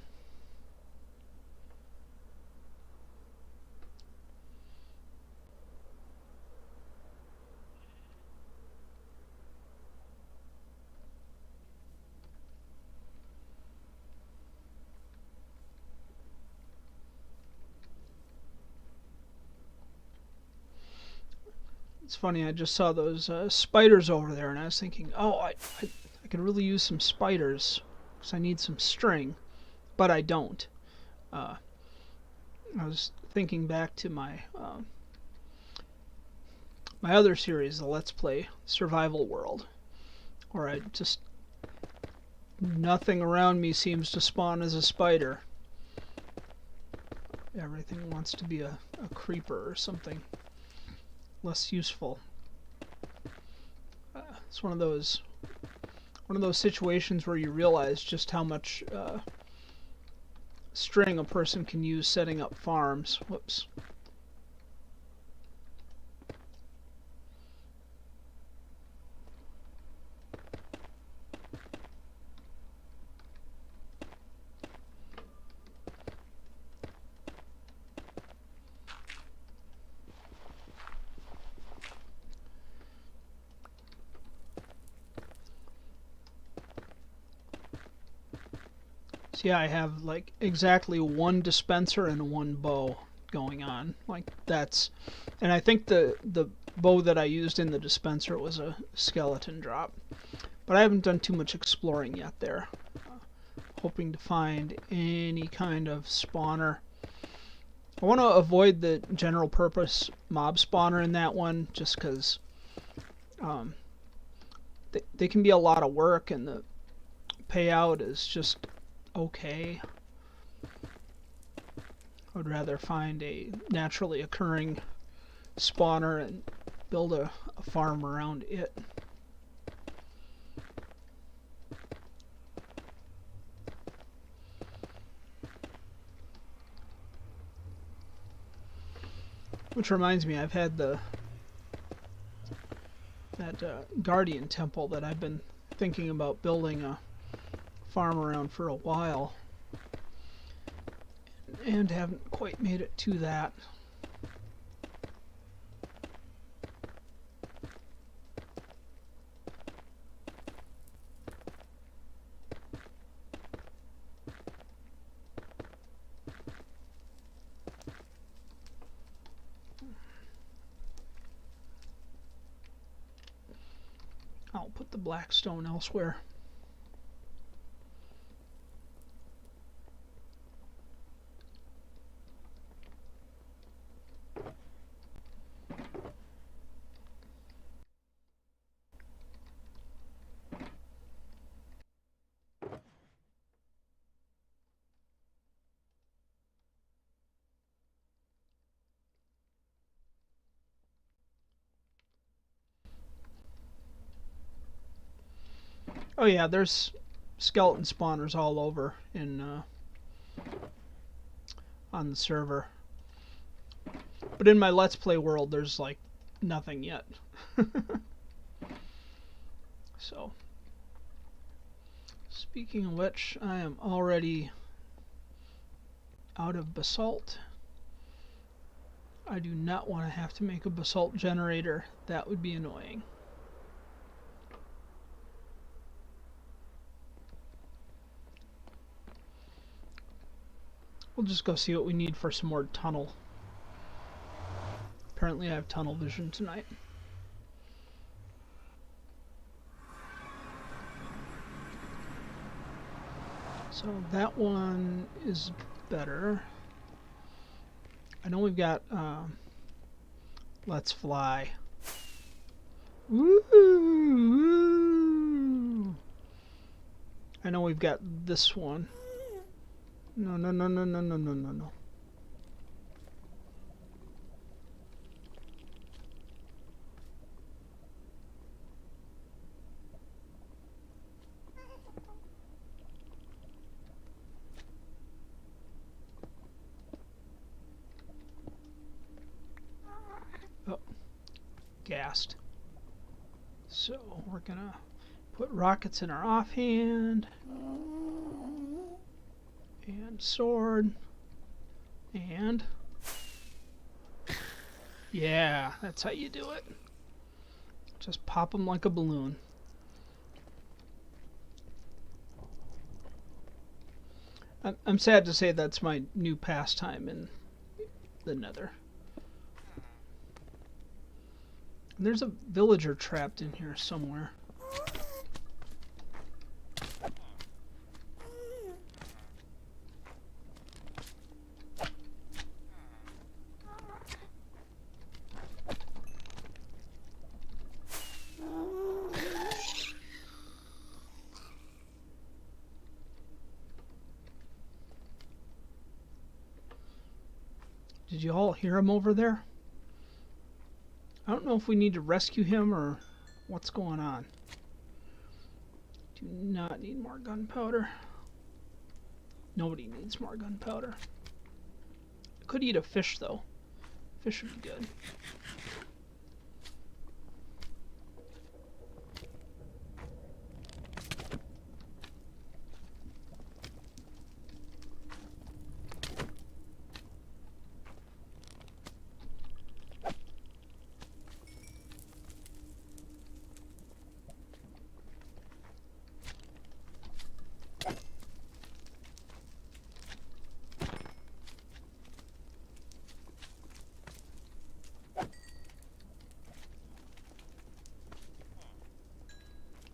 It's funny, I just saw those spiders over there, and I was thinking, oh, I could really use some spiders, because I need some string, but I don't. Uh, I was thinking back to my other series, the Let's Play Survival World, where I just nothing around me seems to spawn as a spider. Everything wants to be a creeper or something less useful. It's one of those situations where you realize just how much string a person can use setting up farms. Whoops. So yeah, I have like exactly one dispenser and one bow going on. Like that's, and I think the bow that I used in the dispenser was a skeleton drop. But I haven't done too much exploring yet there. Hoping to find any kind of spawner. I want to avoid the general purpose mob spawner in that one, just because they can be a lot of work and the payout is just okay. I would rather find a naturally occurring spawner and build a farm around it. Which reminds me, I've had that guardian temple that I've been thinking about building a farm around for a while, and haven't quite made it to that. I'll put the black stone elsewhere. Oh yeah, there's skeleton spawners all over in on the server. But in my Let's Play world, there's like nothing yet. So, speaking of which, I am already out of basalt. I do not want to have to make a basalt generator. That would be annoying. We'll just go see what we need for some more tunnel. Apparently I have tunnel vision tonight. So that one is better. I know we've got Let's Fly. Woo! I know we've got this one. No, no, no, no, no, no, no, no, no. Oh, gassed. So we're gonna Put rockets in our offhand. And sword. And... yeah, that's how you do it. Just pop them like a balloon. I'm sad to say that's my new pastime in the Nether. And there's a villager trapped in here somewhere. Did you all hear him over there? I don't know if we need to rescue him or what's going on. Do not need more gunpowder. Nobody needs more gunpowder. I could eat a fish though. Fish would be good.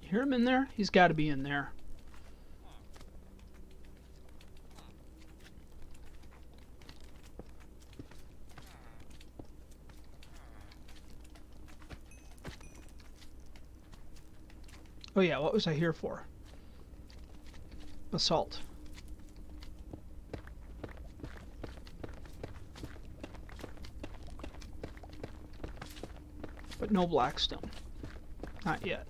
Hear him in there? He's got to be in there. Oh yeah, what was I here for? Basalt. But no blackstone. Not yet.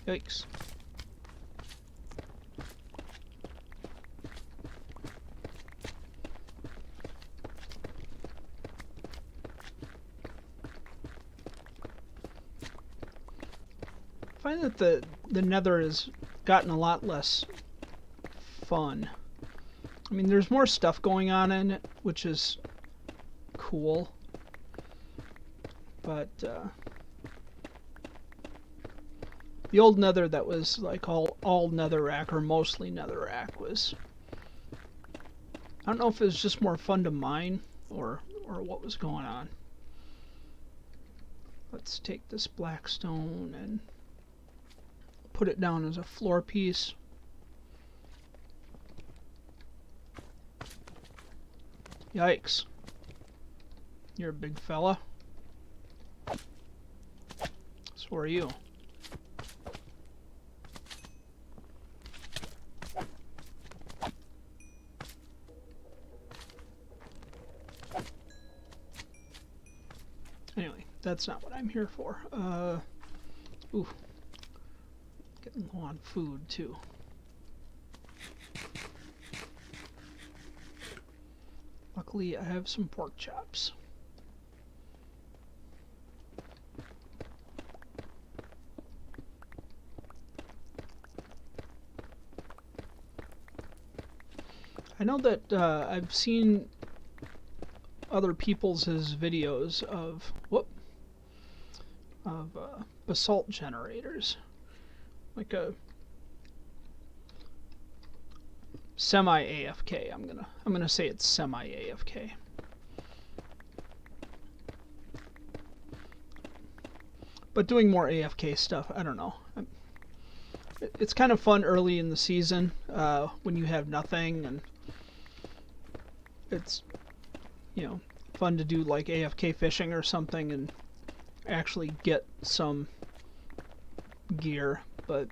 Yikes. I find that the Nether has gotten a lot less fun. I mean, there's more stuff going on in it, which is cool. But the old Nether that was like all netherrack or mostly netherrack was... I don't know if it was just more fun to mine or what was going on. Let's take this blackstone and put it down as a floor piece. Yikes. You're a big fella. So are you. Anyway, that's not what I'm here for. Ooh. Getting low on food, too. Luckily, I have some pork chops. I know that I've seen other people's videos of basalt generators, like a semi AFK. I'm gonna say it's semi AFK. But doing more AFK stuff, I don't know. It's kind of fun early in the season when you have nothing, and it's, you know, fun to do like AFK fishing or something and actually get some gear. But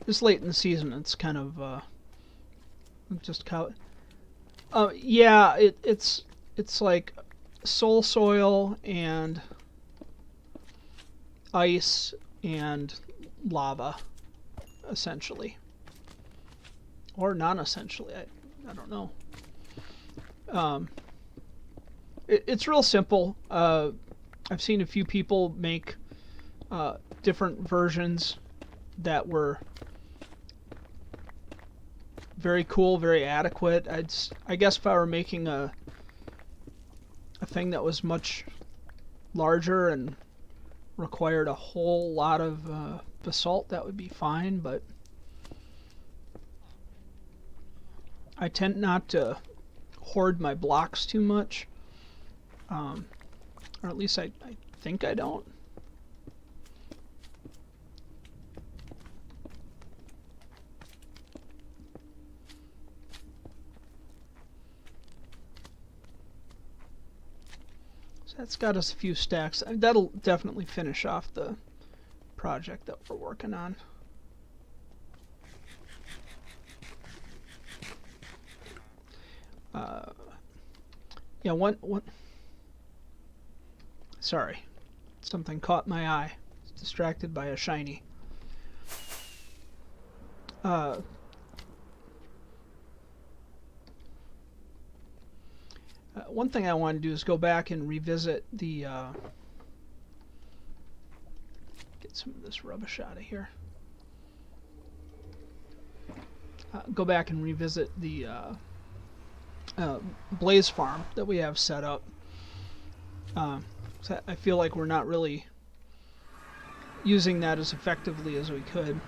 this late in the season, it's kind of just yeah, it's like soul soil and ice and lava, essentially, or non-essentially. I don't know. it's real simple. I've seen a few people make different versions that were very cool, very adequate. I guess if I were making a thing that was much larger and required a whole lot of basalt, that would be fine, but I tend not to hoard my blocks too much, or at least I think I don't. So that's got us a few stacks. That'll definitely finish off the project that we're working on. Yeah, one. Sorry, something caught my eye. It's distracted by a shiny. One thing I want to do is go back and revisit the. Get some of this rubbish out of here. Go back and revisit the blaze farm that we have set up. So I feel like we're not really using that as effectively as we could.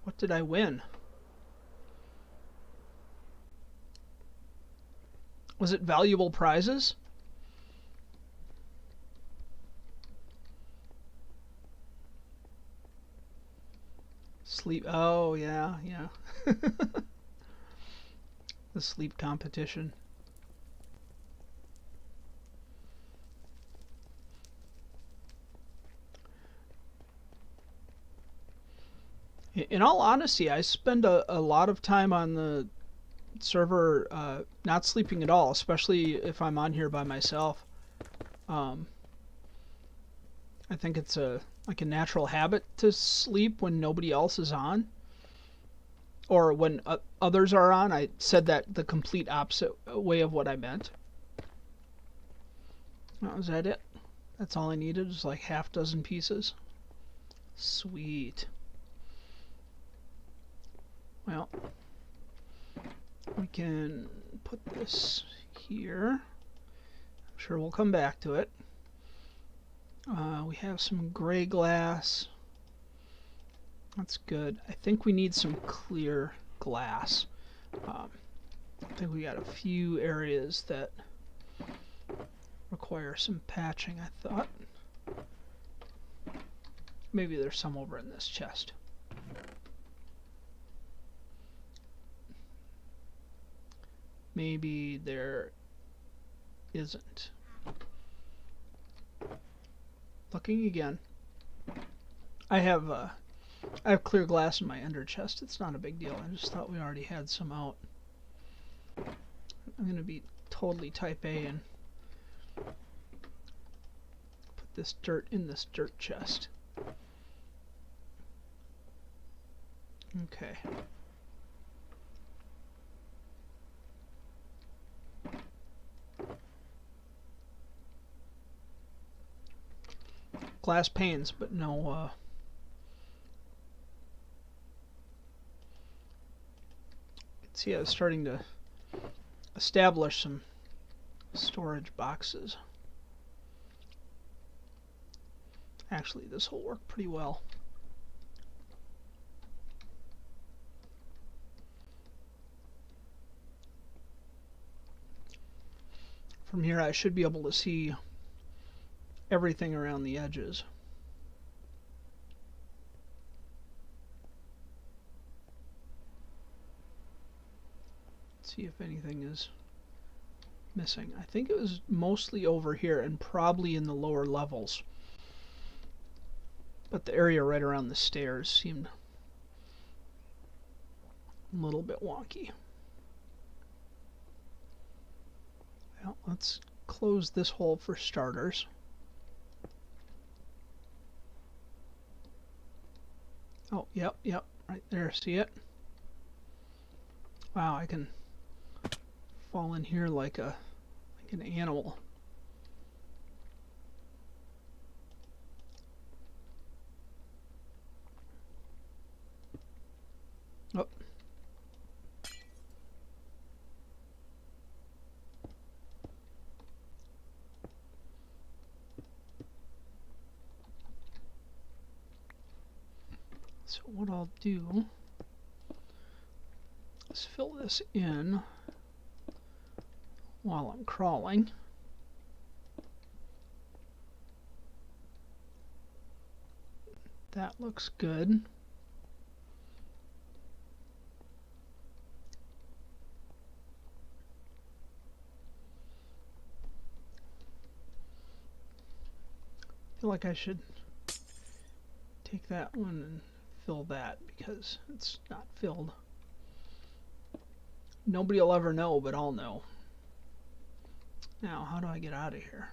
What did I win? Was it valuable prizes? Sleep. Oh, yeah, yeah. The sleep competition. In all honesty, I spend a lot of time on the server not sleeping at all, especially if I'm on here by myself. I think it's like a natural habit to sleep when nobody else is on, or when others are on. I said that the complete opposite way of what I meant. Oh, is that it? That's all I needed, is like half dozen pieces. Sweet. Well, we can put this here. I'm sure we'll come back to it. We have some gray glass. That's good. I think we need some clear glass. I think we got a few areas that require some patching, I thought. Maybe there's some over in this chest. Maybe there isn't. Looking again. I have clear glass in my ender chest. It's not a big deal. I just thought we already had some out. I'm gonna be totally type A and put this dirt in this dirt chest. Okay. Glass panes, but no see, I was starting to establish some storage boxes. Actually, this will work pretty well. From here, I should be able to see everything around the edges. See if anything is missing? I think it was mostly over here and probably in the lower levels. But the area right around the stairs seemed a little bit wonky. Well, let's close this hole for starters. Oh, yep, right there, see it? Wow, I can fall in here like an animal. Oh. So what I'll do is fill this in while I'm crawling. That looks good. I feel like I should take that one and fill that because it's not filled. Nobody will ever know, but I'll know. Now, how do I get out of here?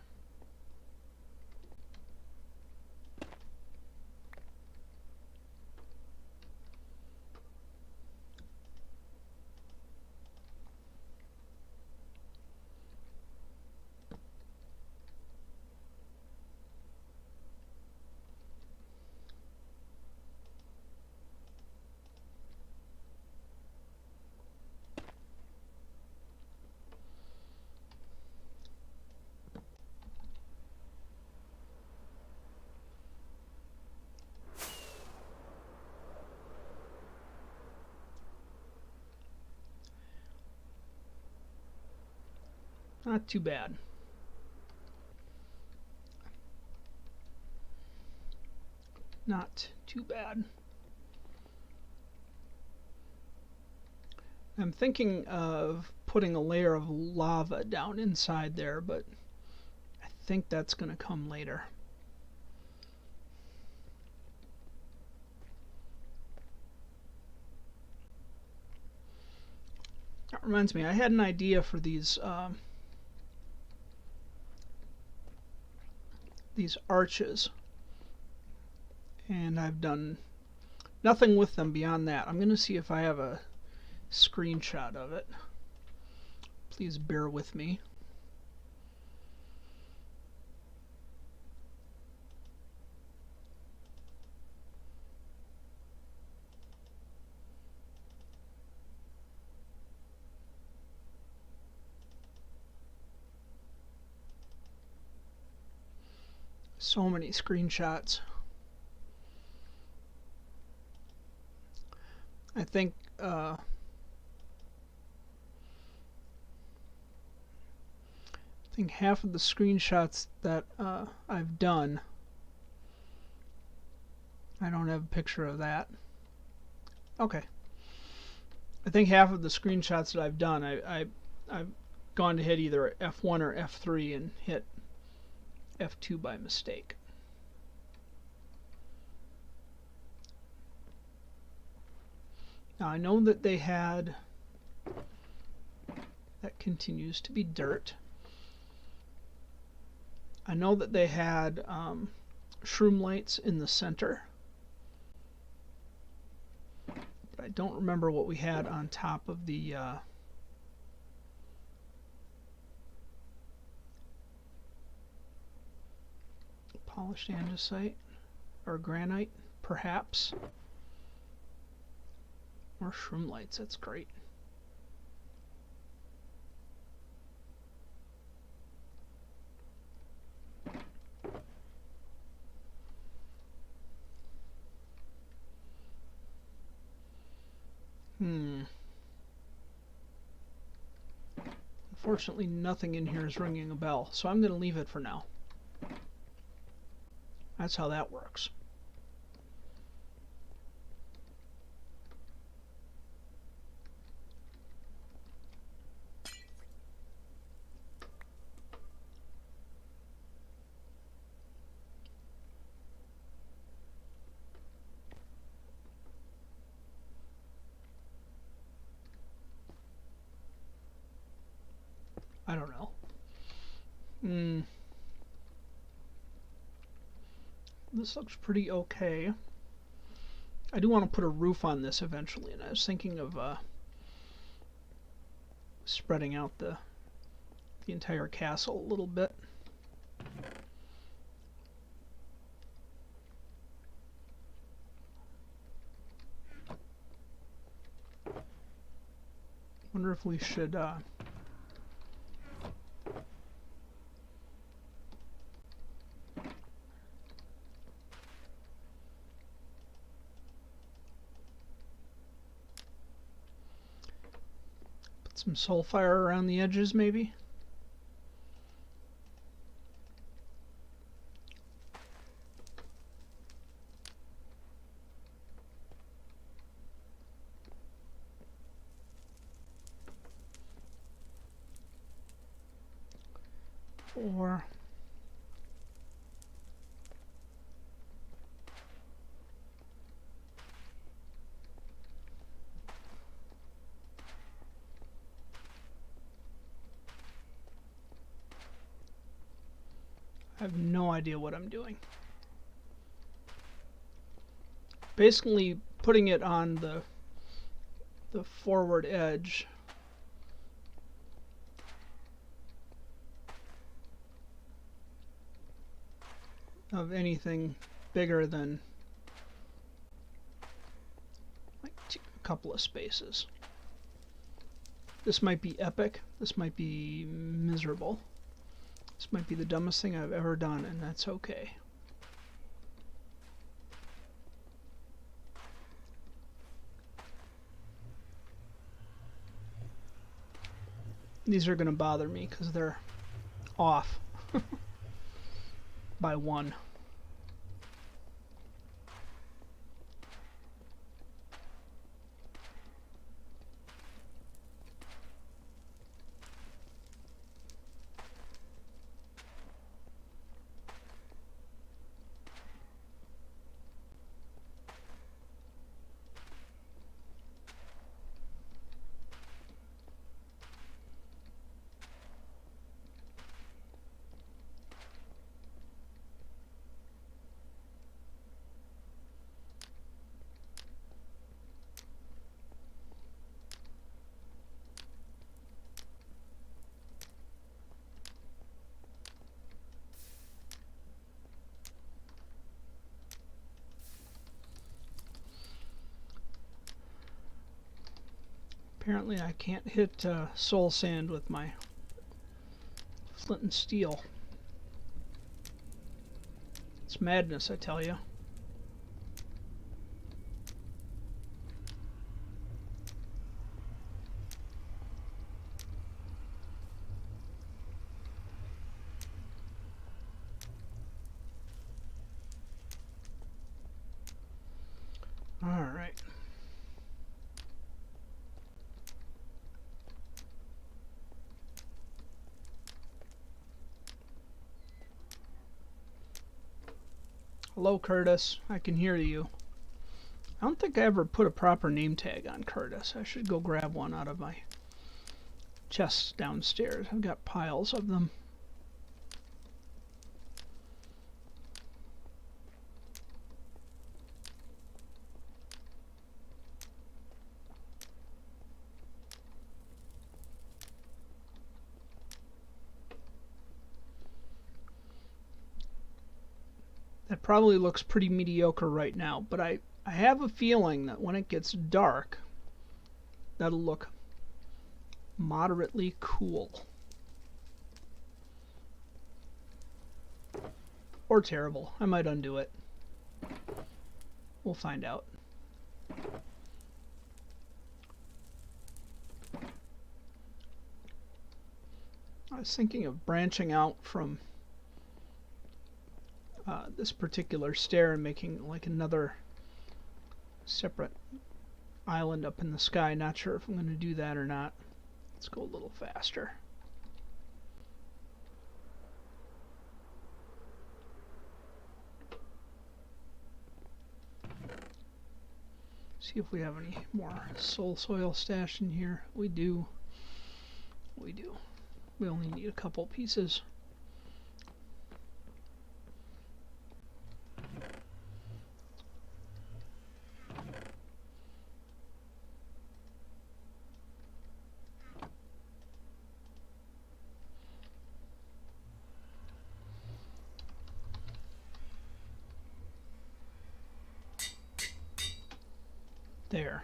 Not too bad. Not too bad. I'm thinking of putting a layer of lava down inside there, but I think that's going to come later. That reminds me, I had an idea for these arches, and I've done nothing with them beyond that. I'm going to see if I have a screenshot of it. Please bear with me. So many screenshots. I think half of the screenshots that I've done, I don't have a picture of that. Okay. I think half of the screenshots that I've done, I've gone to hit either F1 or F3 and hit F2 by mistake. Now I know that they had, that continues to be dirt. I know that they had shroom lights in the center, but I don't remember what we had on top of the polished andesite or granite, perhaps. More shroom lights, that's great. Unfortunately, nothing in here is ringing a bell, so I'm going to leave it for now. That's how that works. I don't know. This looks pretty okay. I do want to put a roof on this eventually, and I was thinking of spreading out the entire castle a little bit. Wonder if we should put some soul fire around the edges, maybe. Or I have no idea what I'm doing. Basically putting it on the forward edge. Of anything bigger than like a couple of spaces. This might be epic, this might be miserable, this might be the dumbest thing I've ever done, and that's okay. These are going to bother me because they're off by 1. Apparently I can't hit soul sand with my flint and steel. It's madness, I tell you. All right. Hello, Curtis. I can hear you. I don't think I ever put a proper name tag on Curtis. I should go grab one out of my chests downstairs. I've got piles of them. That probably looks pretty mediocre right now, but I have a feeling that when it gets dark, that'll look moderately cool. Or terrible. I might undo it. We'll find out. I was thinking of branching out from this particular stair and making like another separate island up in the sky. Not sure if I'm going to do that or not. Let's go a little faster. See if we have any more soul soil stashed in here. We do. We do. We only need a couple pieces. There.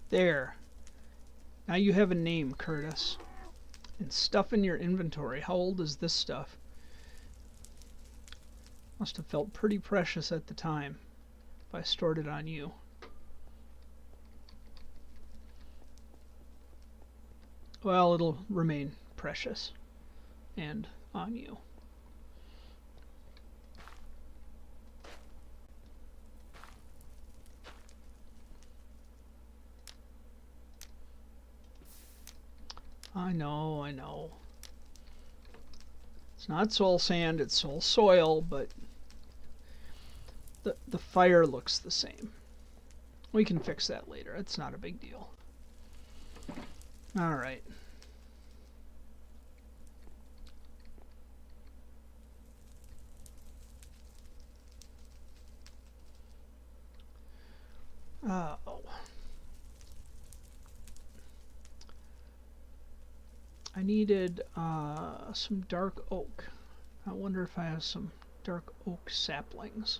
There. Now you have a name, Curtis. And stuff in your inventory. How old is this stuff? Must have felt pretty precious at the time if I stored it on you. Well, it'll remain precious and on you. I know, I know. It's not soul sand, it's soul soil, but the fire looks the same. We can fix that later. It's not a big deal. All right. Oh. I needed some dark oak. I wonder if I have some dark oak saplings.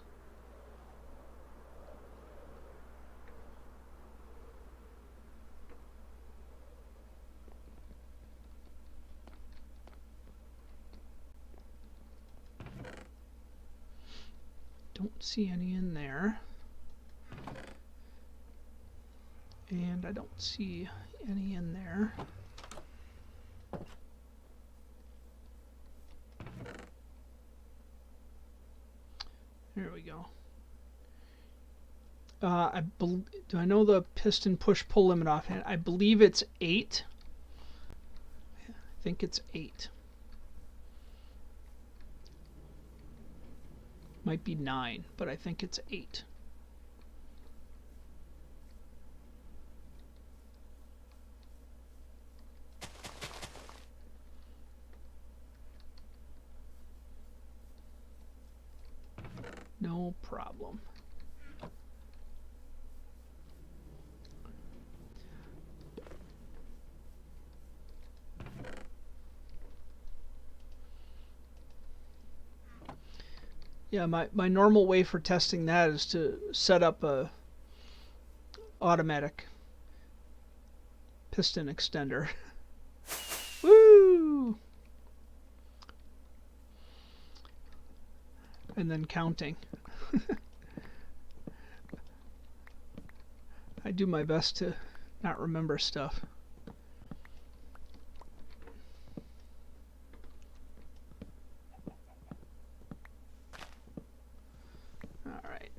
Don't see any in there. And I don't see any in there. There we go. Do I know the piston push-pull limit offhand? I believe it's 8. I think it's 8. Might be 9, but I think it's 8. No problem. Yeah, my normal way for testing that is to set up a automatic piston extender. Woo! And then counting. I do my best to not remember stuff. All right.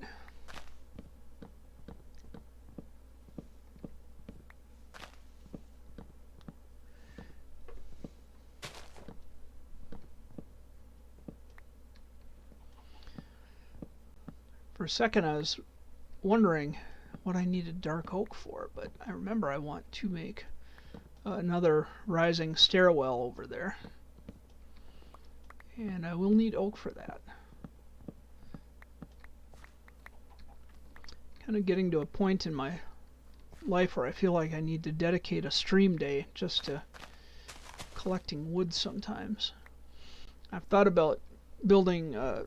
For a second I was wondering what I needed dark oak for, but I remember I want to make another rising stairwell over there, and I will need oak for that. Kind of getting to a point in my life where I feel like I need to dedicate a stream day just to collecting wood sometimes. I've thought about building an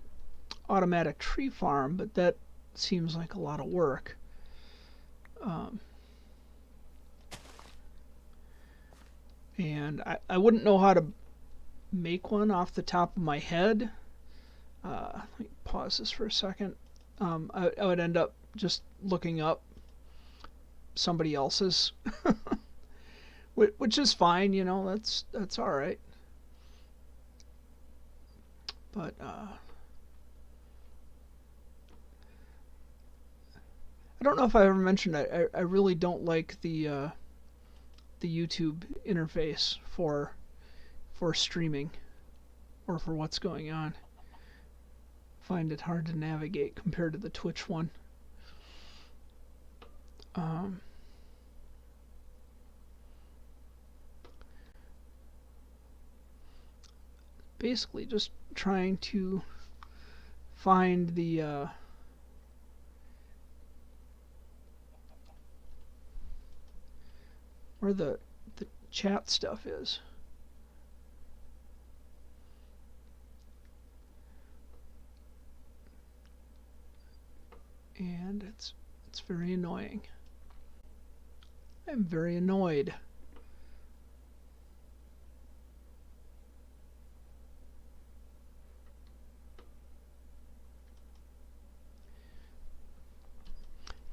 automatic tree farm, but that seems like a lot of work. And I wouldn't know how to make one off the top of my head. Let me pause this for a second. I would end up just looking up somebody else's, which is fine, you know, that's all right. But I don't know if I ever mentioned I really don't like the YouTube interface for streaming or for what's going on. Find it hard to navigate compared to the Twitch one. Basically just trying to find the where the chat stuff is. And it's very annoying. I'm very annoyed.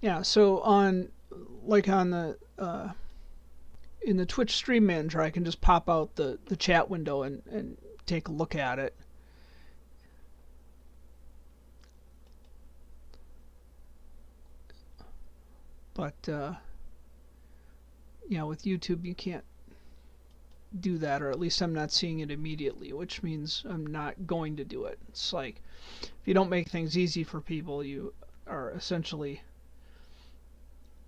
Yeah, so on the in the Twitch Stream Manager, I can just pop out the chat window and take a look at it. But yeah, with YouTube you can't do that, or at least I'm not seeing it immediately, which means I'm not going to do it. It's like if you don't make things easy for people, you are essentially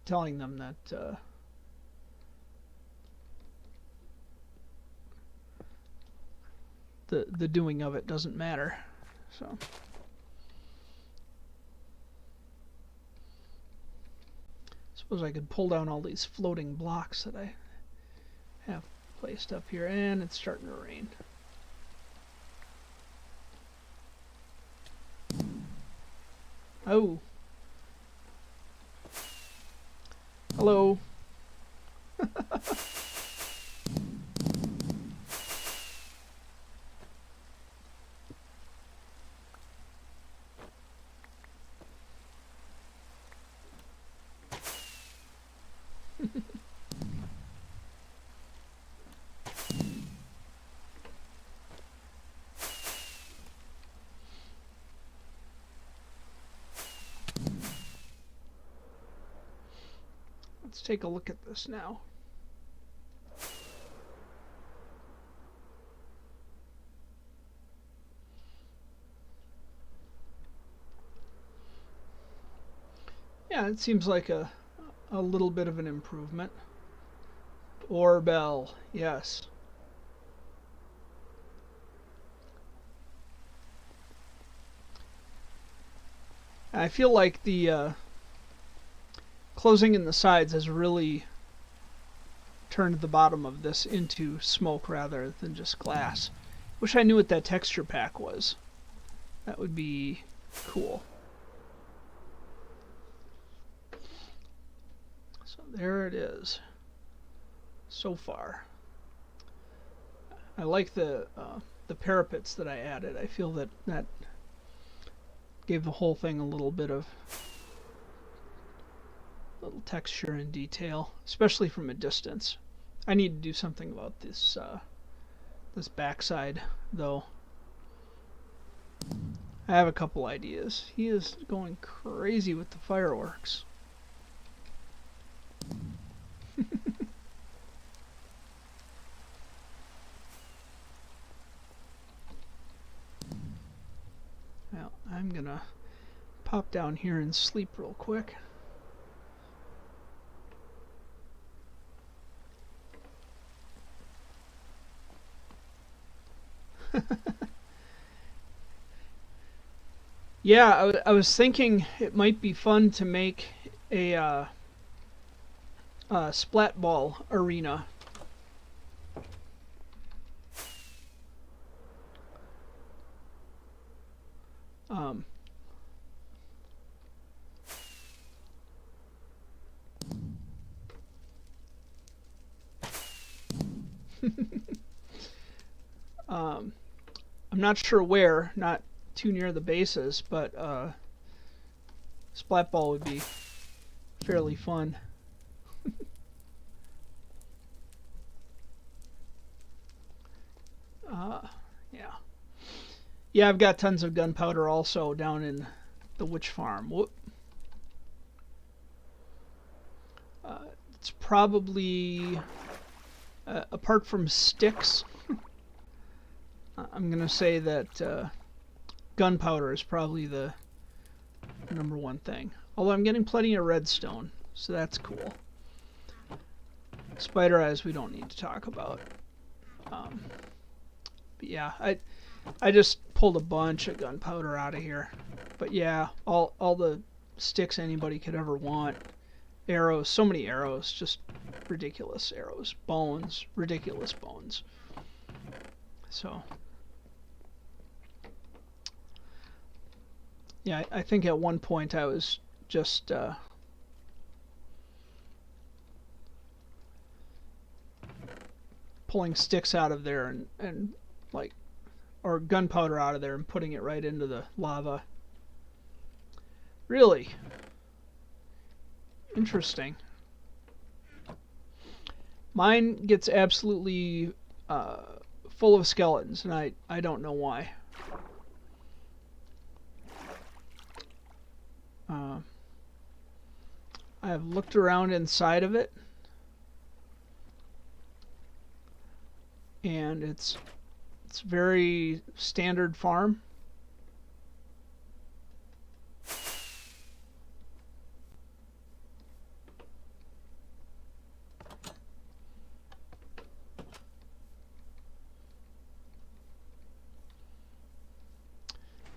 telling them that the doing of it doesn't matter. So suppose I could pull down all these floating blocks that I have placed up here, and it's starting to rain. Oh. Hello. Let's take a look at this now. Yeah, it seems like a little bit of an improvement. Oorbell, yes. I feel like the closing in the sides has really turned the bottom of this into smoke rather than just glass. Wish I knew what that texture pack was. That would be cool. So there it is. So far. I like the parapets that I added. I feel that gave the whole thing a little bit of little texture and detail, especially from a distance. I need to do something about this this backside though. I have a couple ideas. He is going crazy with the fireworks. Well, I'm gonna pop down here and sleep real quick. Yeah, I was thinking it might be fun to make a splat ball arena. I'm not sure where, not too near the bases, but splat ball would be fairly fun. Yeah. Yeah, I've got tons of gunpowder also down in the witch farm. Whoop. probably, apart from sticks, I'm going to say that gunpowder is probably the #1 thing. Although I'm getting plenty of redstone, so that's cool. Spider eyes we don't need to talk about. But yeah, I just pulled a bunch of gunpowder out of here. But yeah, all the sticks anybody could ever want. Arrows, so many arrows, just ridiculous arrows. Bones, ridiculous bones. So yeah, I think at one point I was just pulling sticks out of there and like, or gunpowder out of there and putting it right into the lava. Really interesting. Mine gets absolutely full of skeletons, and I don't know why. I have looked around inside of it, and it's very standard farm.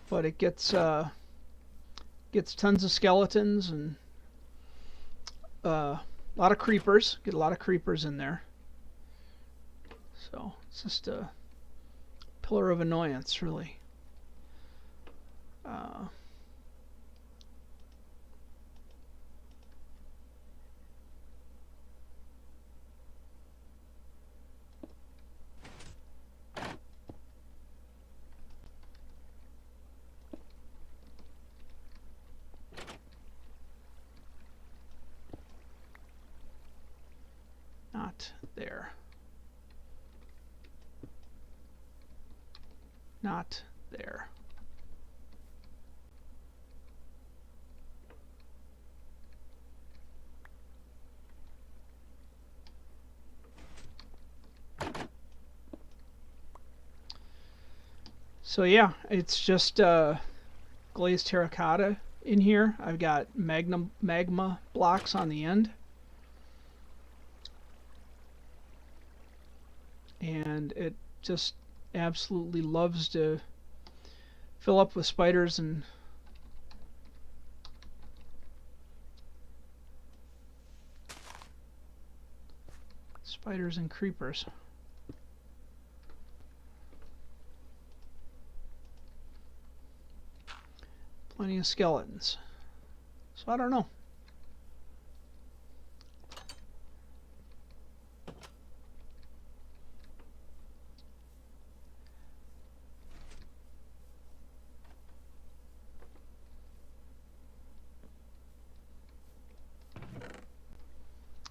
But it gets tons of skeletons and a lot of creepers. Get a lot of creepers in there. So it's just a pillar of annoyance, really. Not there. Not there. So yeah, it's just glazed terracotta in here. I've got magma blocks on the end. And it just absolutely loves to fill up with spiders and creepers. Plenty of skeletons. So I don't know.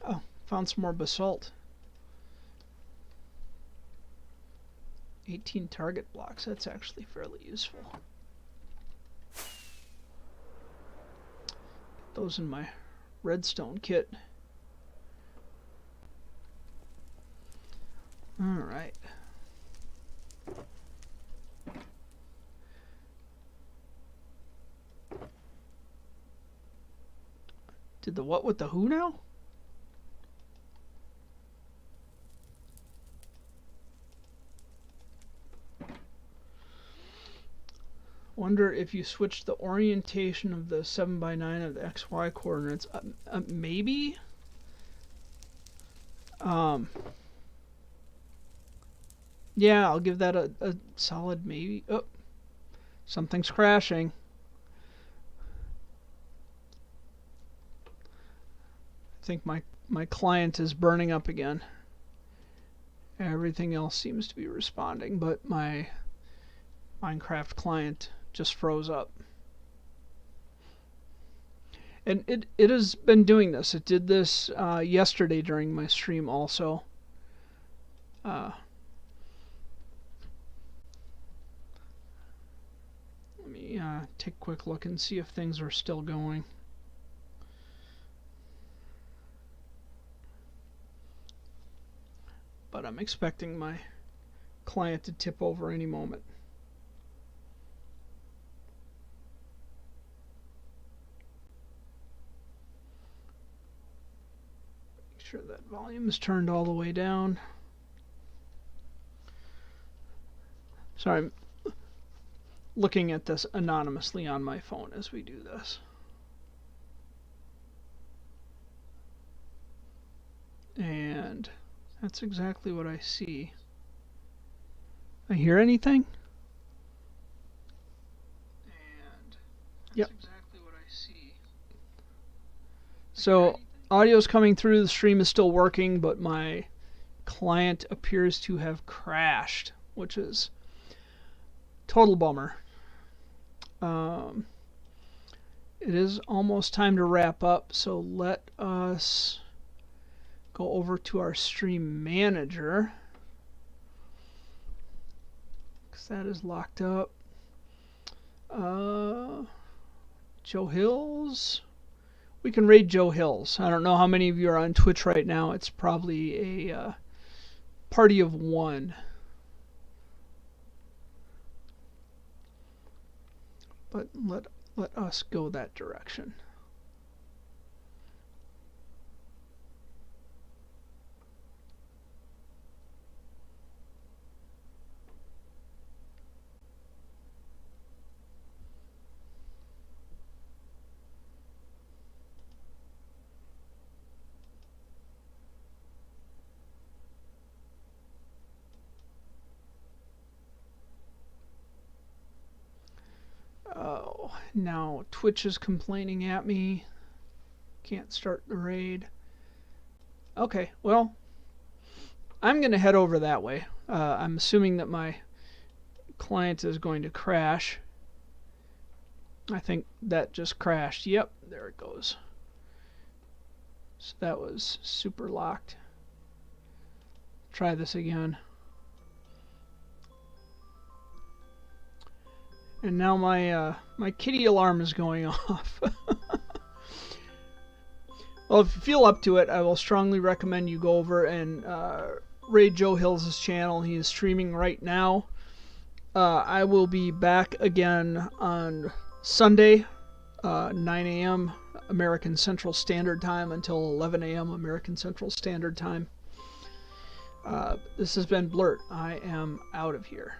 Oh, found some more basalt. 18 target blocks. That's actually fairly useful. Get those in my redstone kit. Alright. Did the what with the who now? Wonder if you switch the orientation of the 7x9 of the XY coordinates. Maybe? Yeah, I'll give that a solid maybe. Oh, something's crashing. I think my client is burning up again. Everything else seems to be responding, but my Minecraft client just froze up. And it has been doing this. It did this yesterday during my stream also. Let me take a quick look and see if things are still going. expecting my client to tip over any moment. Make sure that volume is turned all the way down. Sorry, I'm looking at this anonymously on my phone as we do this. And that's exactly what I see. I hear anything? And that's yep. Exactly what I see. So audio is coming through, the stream is still working, but my client appears to have crashed, which is total bummer. It is almost time to wrap up, so let us go over to our stream manager, because that is locked up. Joe Hills. We can raid Joe Hills. I don't know how many of you are on Twitch right now. It's probably a party of one. But let us go that direction. Oh, now Twitch is complaining at me. Can't start the raid. Okay, well, I'm going to head over that way. I'm assuming that my client is going to crash. I think that just crashed. Yep, there it goes. So that was super locked. Try this again. And now my kitty alarm is going off. Well, if you feel up to it, I will strongly recommend you go over and raid Joe Hills' channel. He is streaming right now. I will be back again on Sunday, 9 a.m. American Central Standard Time until 11 a.m. American Central Standard Time. This has been Bluurrt. I am out of here.